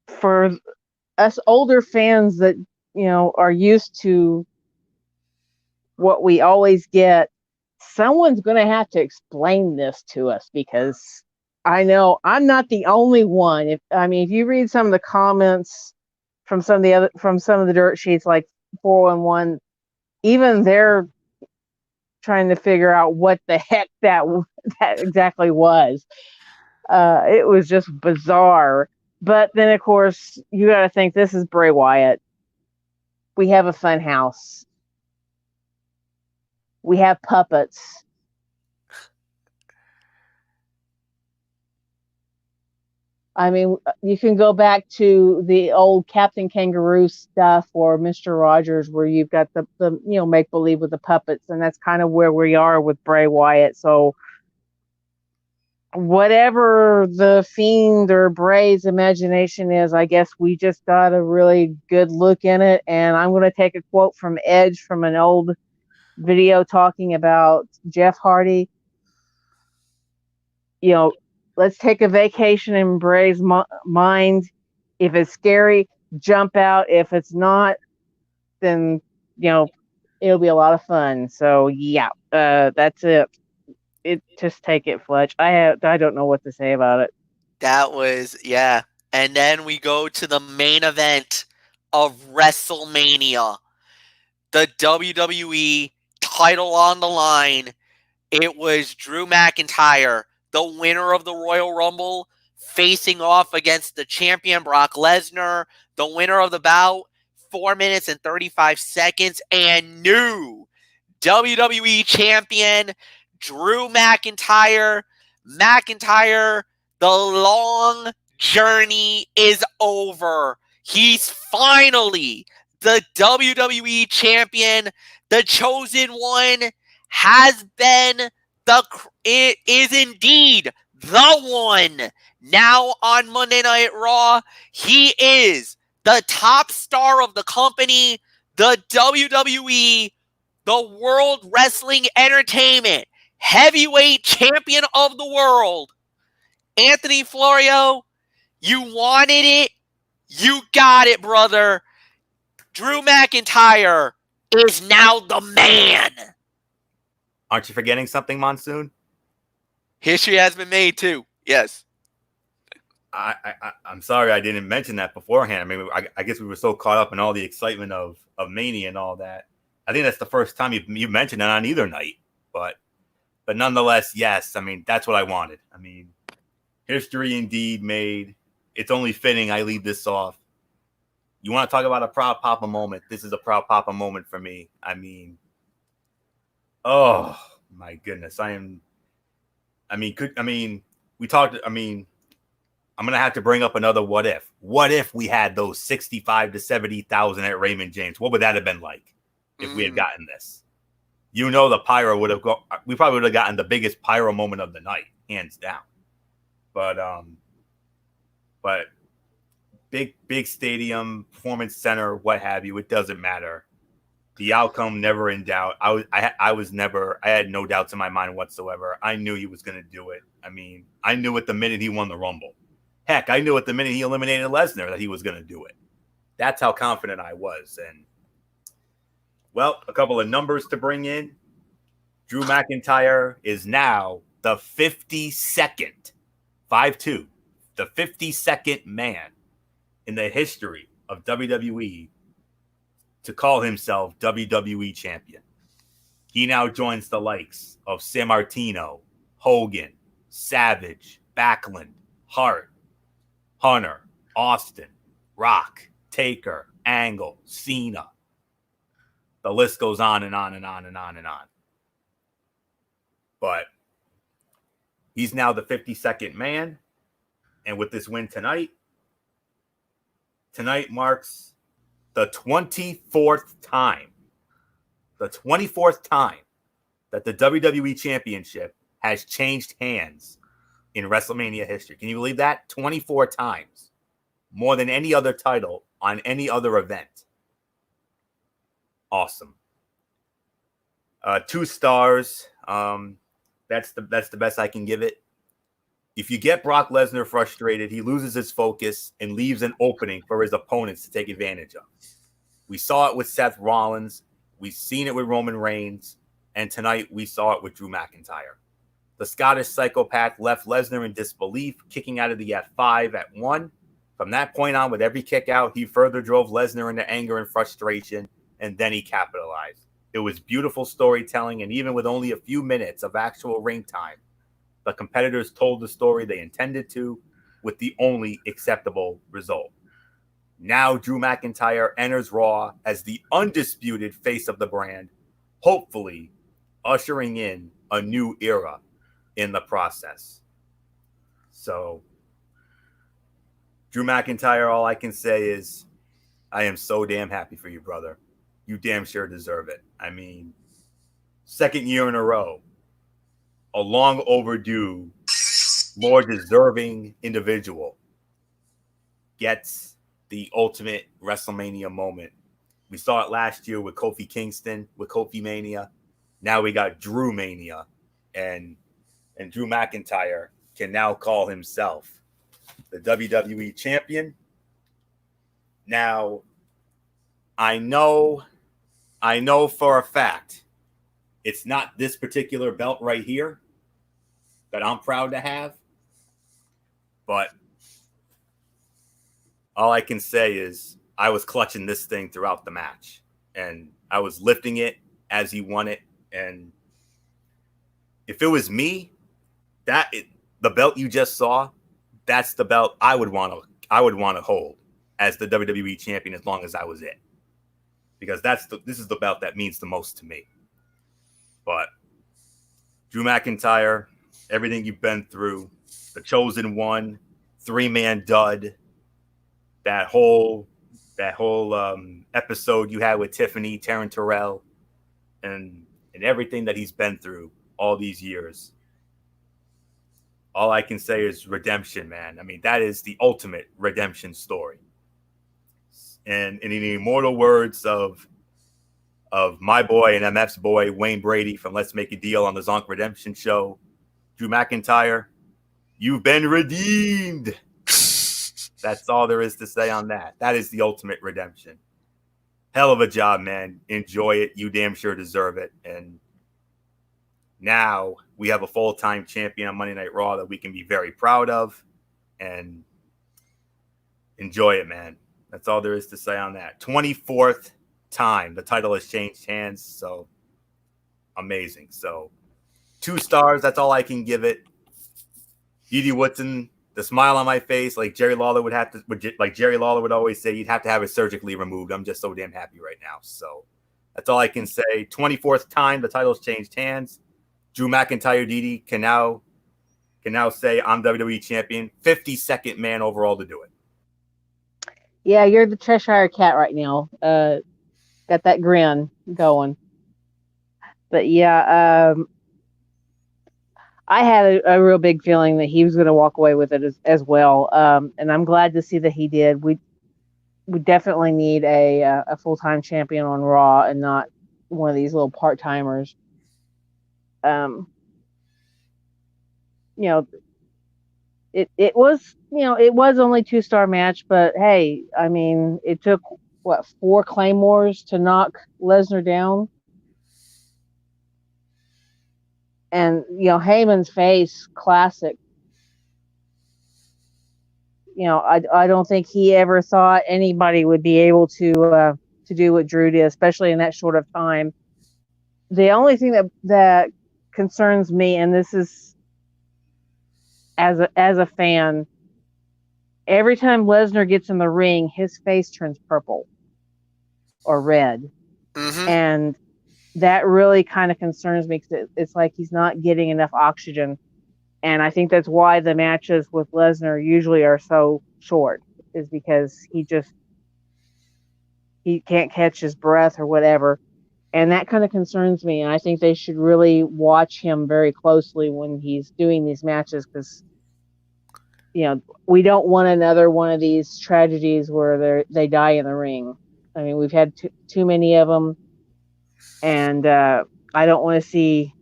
for us older fans that are used to what we always get, someone's going to have to explain this to us, because I know I'm not the only one. If you read some of the comments from some of the dirt sheets, like 411, even they're trying to figure out what the heck that exactly was. It was just bizarre. But then, of course, you got to think, this is Bray Wyatt. We have a fun house. We have puppets. You can go back to the old Captain Kangaroo stuff or Mr. Rogers, where you've got the make believe with the puppets, and that's kind of where we are with Bray Wyatt. So whatever the Fiend or Bray's imagination is, I guess we just got a really good look in it. And I'm going to take a quote from Edge from an old video talking about Jeff Hardy. Let's take a vacation in Bray's mind. If it's scary, jump out. If it's not, then, it'll be a lot of fun. So, that's it. Just take it, Fletch. I don't know what to say about it.
That was, yeah. And then we go to the main event of WrestleMania. The WWE title on the line. It was Drew McIntyre, the winner of the Royal Rumble, facing off against the champion Brock Lesnar, the winner of the bout, 4 minutes and 35 seconds, and new WWE champion Drew McIntyre. McIntyre, the long journey is over. He's finally the WWE champion. The chosen one has been it is indeed the one. Now on Monday Night Raw, he is the top star of the company, the WWE, the World Wrestling Entertainment heavyweight champion of the world. Anthony Florio, you wanted it. You got it, brother. Drew McIntyre is now the man.
Aren't you forgetting something, Monsoon?
History has been made too. Yes.
I'm sorry I didn't mention that beforehand. I mean, I guess we were so caught up in all the excitement of Mania and all that. I think that's the first time you mentioned it on either night. But nonetheless, yes. I mean, that's what I wanted. I mean, history indeed made. It's only fitting I leave this off. You want to talk about a proud papa moment? This is a proud papa moment for me. I mean, oh my goodness. We talked. I mean, I'm gonna have to bring up another what if. What if we had those 65 to 70,000 at Raymond James? What would that have been like if we had gotten this? You know, the pyro would have gone. We probably would have gotten the biggest pyro moment of the night, hands down. But big stadium, performance center, what have you. It doesn't matter. The outcome never in doubt. I had no doubts in my mind whatsoever. I knew he was going to do it. I mean, I knew it the minute he won the Rumble. Heck, I knew it the minute he eliminated Lesnar that he was going to do it. That's how confident I was. And, well, a couple of numbers to bring in. Drew McIntyre is now the 52nd, 5'2", the 52nd man in the history of WWE to call himself WWE champion. He now joins the likes of Sammartino, Hogan, Savage, Backlund, Hart, Hunter, Austin, Rock, Taker, Angle, Cena. The list goes on and on and on and on and on. But he's now the 52nd man. And with this win tonight marks the 24th time that the WWE Championship has changed hands in WrestleMania history. Can you believe that? 24 times. More than any other title on any other event. Awesome. 2 stars. That's the best I can give it. If you get Brock Lesnar frustrated, he loses his focus and leaves an opening for his opponents to take advantage of. We saw it with Seth Rollins. We've seen it with Roman Reigns. And tonight we saw it with Drew McIntyre. The Scottish psychopath left Lesnar in disbelief, kicking out of the F5 at 1. From that point on, with every kick out, he further drove Lesnar into anger and frustration, and then he capitalized. It was beautiful storytelling, and even with only a few minutes of actual ring time, the competitors told the story they intended to, with the only acceptable result. Now Drew McIntyre enters Raw as the undisputed face of the brand, hopefully ushering in a new era in the process. So, Drew McIntyre, all I can say is, I am so damn happy for you, brother. You damn sure deserve it. I mean, 2nd year in a row, a long overdue, more deserving individual gets the ultimate WrestleMania moment. We saw it last year with Kofi Kingston, with Kofi Mania. Now we got Drew Mania, and Drew McIntyre can now call himself the WWE champion. Now, I know for a fact it's not this particular belt right here that I'm proud to have, but all I can say is I was clutching this thing throughout the match, and I was lifting it as he won it. And if it was me, the belt you just saw, that's the belt I would want to hold as the WWE champion as long as I was it, because this is the belt that means the most to me. But Drew McIntyre, everything you've been through, the Chosen One, 3-man dud, that whole episode you had with Tiffany, Taryn Terrell, and everything that he's been through all these years. all I can say is redemption, man. I mean, that is the ultimate redemption story. And in the immortal words of my boy and MF's boy, Wayne Brady from Let's Make a Deal on the Zonk Redemption Show, Drew McIntyre, you've been redeemed. That's all there is to say on that. That is the ultimate redemption. Hell of a job, man. Enjoy it. You damn sure deserve it. And now we have a full-time champion on Monday Night Raw that we can be very proud of. And enjoy it, man. That's all there is to say on that. 24th time the title has changed hands. So amazing. So 2 stars. That's all I can give it. Didi Woodson, the smile on my face, like Jerry Lawler would always say, you'd have to have it surgically removed. I'm just so damn happy right now. So that's all I can say. 24th time the title's changed hands. Drew McIntyre, Didi can now say I'm WWE champion. 52nd man overall to do it.
Yeah, you're the Cheshire Cat right now. Got that grin going. But yeah, I had a real big feeling that he was going to walk away with it as well. And I'm glad to see that he did. We definitely need a full-time champion on Raw and not one of these little part-timers. You know, it was only 2-star match, but hey, I mean, it took 4 claymores to knock Lesnar down. And, Heyman's face, classic. I don't think he ever thought anybody would be able to do what Drew did, especially in that short of time. The only thing that concerns me, and this is as a fan, every time Lesnar gets in the ring, his face turns purple or red.
Mm-hmm.
And that really kind of concerns me because it's like he's not getting enough oxygen. And I think that's why the matches with Lesnar usually are so short, is because he can't catch his breath or whatever. And that kind of concerns me. And I think they should really watch him very closely when he's doing these matches, because, we don't want another one of these tragedies where they die in the ring. I mean, we've had too many of them. And I don't want to see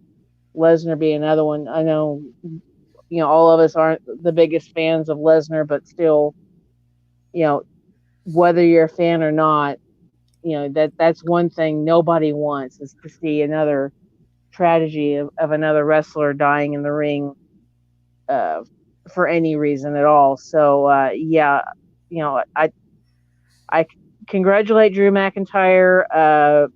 Lesnar be another one. I know, all of us aren't the biggest fans of Lesnar, but still, whether you're a fan or not, that's one thing nobody wants, is to see another tragedy of another wrestler dying in the ring for any reason at all. So, I congratulate Drew McIntyre.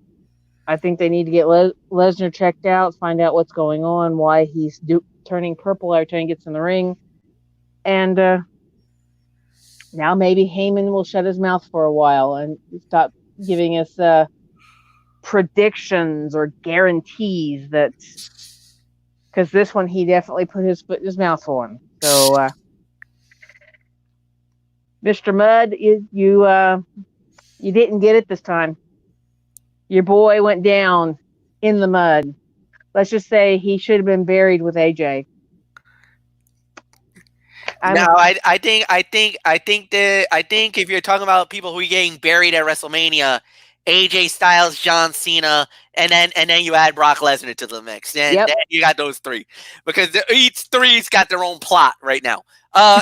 I think they need to get Lesnar checked out, find out what's going on, why he's turning purple every time he gets in the ring. And now maybe Heyman will shut his mouth for a while and stop giving us predictions or guarantees, because this one he definitely put his foot in his mouth on. So, Mr. Mudd, you didn't get it this time. Your boy went down in the mud. Let's just say he should have been buried with AJ.
I think if you're talking about people who are getting buried at WrestleMania, AJ Styles, John Cena, and then you add Brock Lesnar to the mix. Then you got those 3, because each 3's got their own plot right now.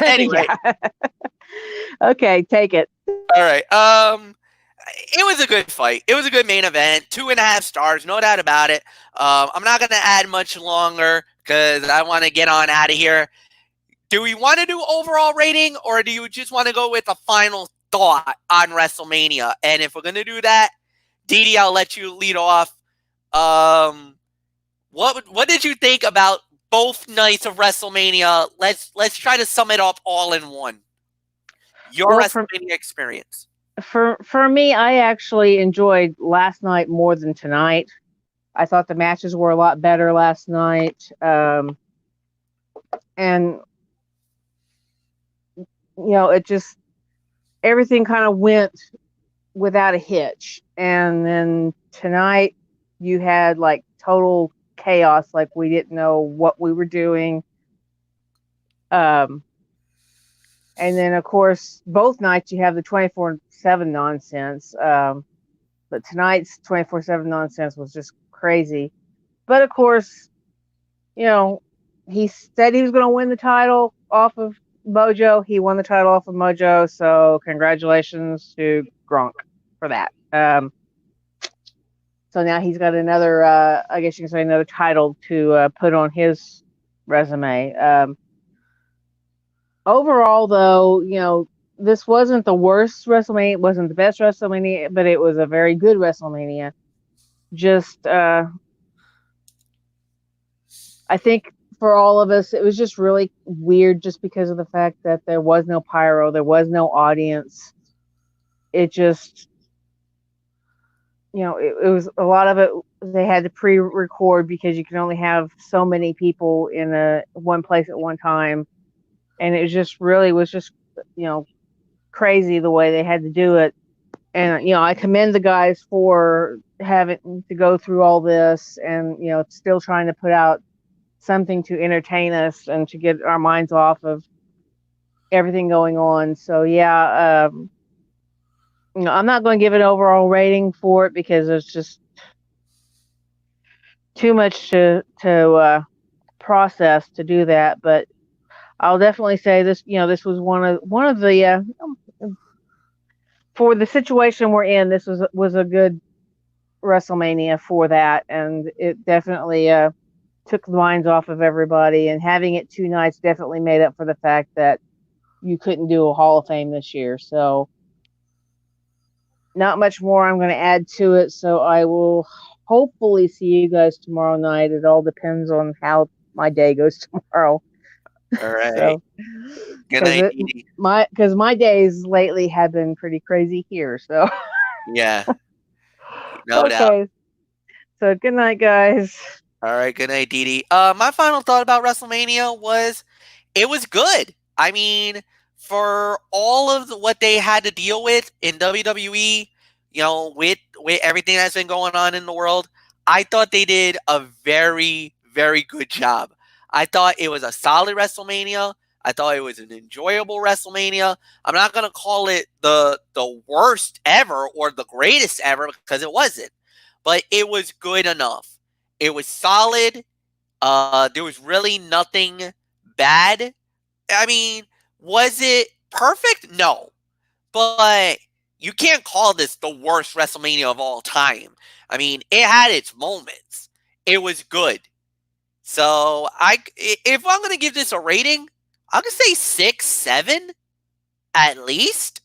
Anyway.
Okay, take it.
All right. It was a good fight. It was a good main event. 2.5 stars, no doubt about it. I'm not going to add much longer because I want to get on out of here. Do we want to do overall rating, or do you just want to go with a final thought on WrestleMania? And if we're going to do that, Didi, I'll let you lead off. What did you think about both nights of WrestleMania? Let's try to sum it up all in one. Your WrestleMania experience.
For me, I actually enjoyed last night more than tonight. I thought the matches were a lot better last night. And, it just, everything kind of went without a hitch. And then tonight you had like total chaos. Like we didn't know what we were doing. Um, and then, of course, both nights you have the 24/7 nonsense. But tonight's 24/7 nonsense was just crazy. But of course, you know, he said he was going to win the title off of Mojo. He won the title off of Mojo. So congratulations to Gronk for that. So now he's got another, I guess you can say, another title to put on his resume. Overall, though, this wasn't the worst WrestleMania. It wasn't the best WrestleMania, but it was a very good WrestleMania. Just, I think for all of us, it was just really weird just because of the fact that there was no pyro, there was no audience. It just, it was a lot of it. They had to pre-record because you can only have so many people in one place at one time, and it just really was just, crazy the way they had to do it. And I commend the guys for having to go through all this and still trying to put out something to entertain us and to get our minds off of everything going on. So yeah, I'm not going to give an overall rating for it because it's just too much to process to do that. But I'll definitely say this. This was one of the for the situation we're in. This was a good WrestleMania for that, and it definitely took the minds off of everybody. And having it 2 nights definitely made up for the fact that you couldn't do a Hall of Fame this year. So not much more I'm going to add to it. So I will hopefully see you guys tomorrow night. It all depends on how my day goes tomorrow.
All right.
So,
Good night, Edie.
because my days lately have been pretty crazy here. So
Yeah. No doubt.
okay. So good night, guys.
All right. Good night, Dee. My final thought about WrestleMania was it was good. I mean, for all of what they had to deal with in WWE, with everything that's been going on in the world, I thought they did a very, very good job. I thought it was a solid WrestleMania. I thought it was an enjoyable WrestleMania. I'm not gonna call it the worst ever or the greatest ever because it wasn't, but it was good enough. It was solid. There was really nothing bad. I mean, was it perfect? No. But you can't call this the worst WrestleMania of all time. I mean, it had its moments. It was good. So if I'm gonna give this a rating, I'm gonna say 6, 7 at least.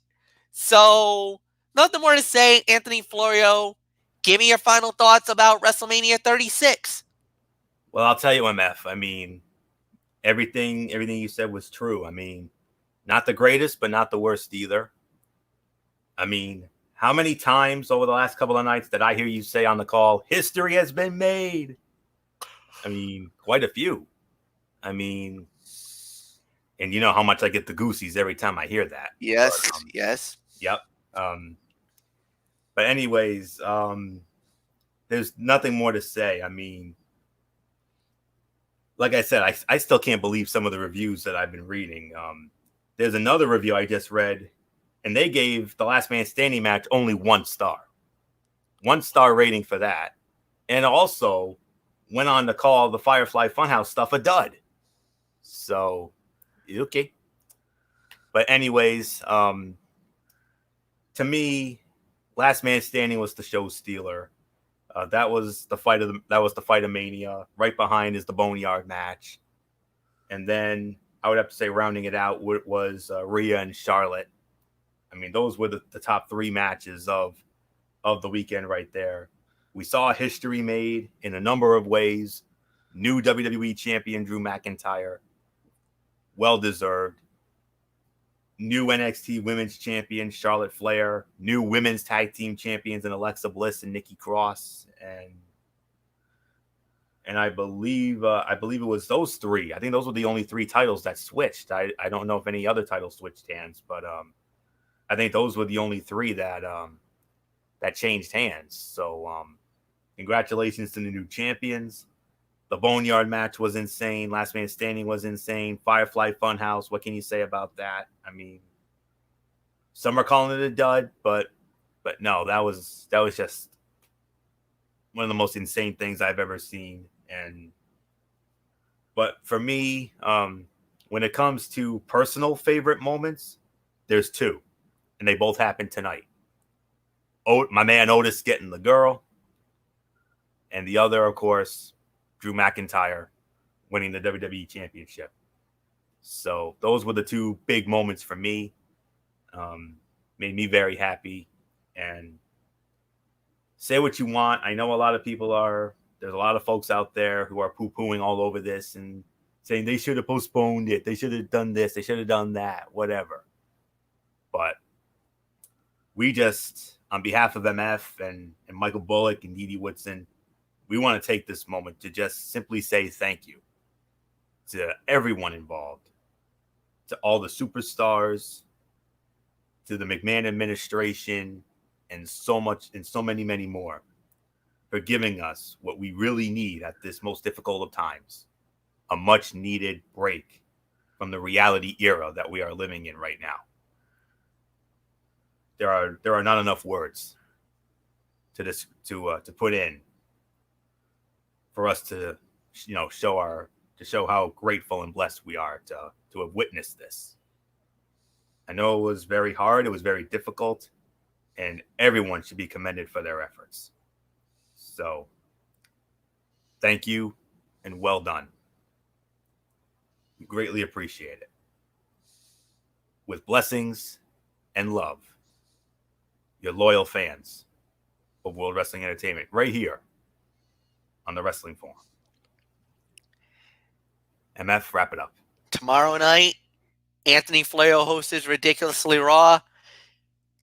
So nothing more to say. Anthony Florio, give me your final thoughts about WrestleMania 36.
Well, I'll tell you, MF. I mean, everything you said was true. I mean, not the greatest, but not the worst either. I mean, how many times over the last couple of nights did I hear you say on the call, history has been made? I mean, quite a few. I mean, and you know how much I get the goosies every time I hear that.
Yes,
but,
yes.
Yep. But anyways, there's nothing more to say. I mean, like I said, I still can't believe some of the reviews that I've been reading. There's another review I just read, and they gave the Last Man Standing match only 1 star. 1 star rating for that. And also went on to call the Firefly Funhouse stuff a dud. So, okay. But anyways, to me, Last Man Standing was the show stealer. That was the fight of Mania. Right behind is the Boneyard match, and then I would have to say rounding it out was Rhea and Charlotte. I mean, those were the top 3 matches of the weekend right there. We saw history made in a number of ways. New WWE champion Drew McIntyre, well deserved. New NXT Women's Champion Charlotte Flair, new Women's Tag Team Champions in Alexa Bliss and Nikki Cross, and I believe it was those 3. I think those were the only 3 titles that switched. I don't know if any other titles switched hands, but I think those were the only 3 that changed hands. So congratulations to the new champions. The Boneyard match was insane. Last Man Standing was insane. Firefly Funhouse. What can you say about that? I mean, some are calling it a dud, but no, that was just one of the most insane things I've ever seen. But for me, when it comes to personal favorite moments, there's two, and they both happened tonight. My man Otis getting the girl, and the other, of course, Drew McIntyre winning the WWE Championship. So those were the two big moments for me. Made me very happy. And say what you want. I know a lot of people there's a lot of folks out there who are poo-pooing all over this and saying they should have postponed it. They should have done this. They should have done that, whatever. But we just, on behalf of MF and Michael Bullock and Dee Woodson, we want to take this moment to just simply say thank you to everyone involved, to all the superstars, to the McMahon administration, and so many more for giving us what we really need at this most difficult of times, a much needed break from the reality era that we are living in right now. There are not enough words to put in for us to show how grateful and blessed we are to have witnessed this. I know it was very hard, it was very difficult, and everyone should be commended for their efforts. So, thank you and well done. We greatly appreciate it. With blessings and love, your loyal fans of World Wrestling Entertainment, right here on the Wrestling Forum. MF, wrap it up.
Tomorrow night, Anthony Flair hosts Ridiculously Raw.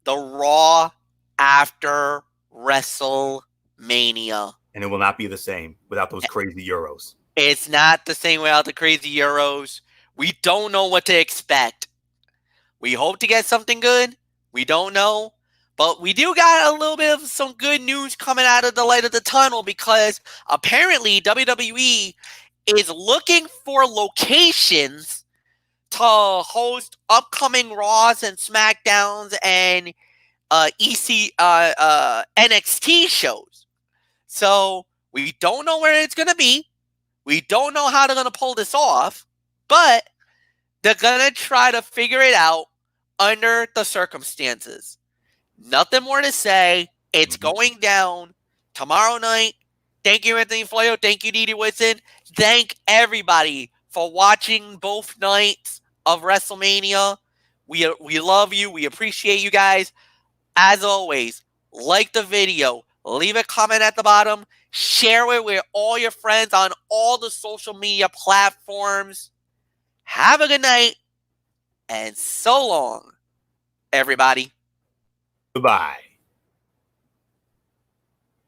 The Raw after WrestleMania.
And it will not be the same without those crazy Euros.
It's not the same without the crazy Euros. We don't know what to expect. We hope to get something good. We don't know. But we do got a little bit of some good news coming out of the light of the tunnel, because apparently WWE is looking for locations to host upcoming Raws and SmackDowns and NXT shows. So we don't know where it's going to be. We don't know how they're going to pull this off, but they're going to try to figure it out under the circumstances. Nothing more to say. It's going down tomorrow night. Thank you, Anthony Flair. Thank you, Dee Woodson. Thank everybody for watching both nights of WrestleMania. We love you. We appreciate you guys. As always, like the video. Leave a comment at the bottom. Share it with all your friends on all the social media platforms. Have a good night. And so long, everybody.
Goodbye.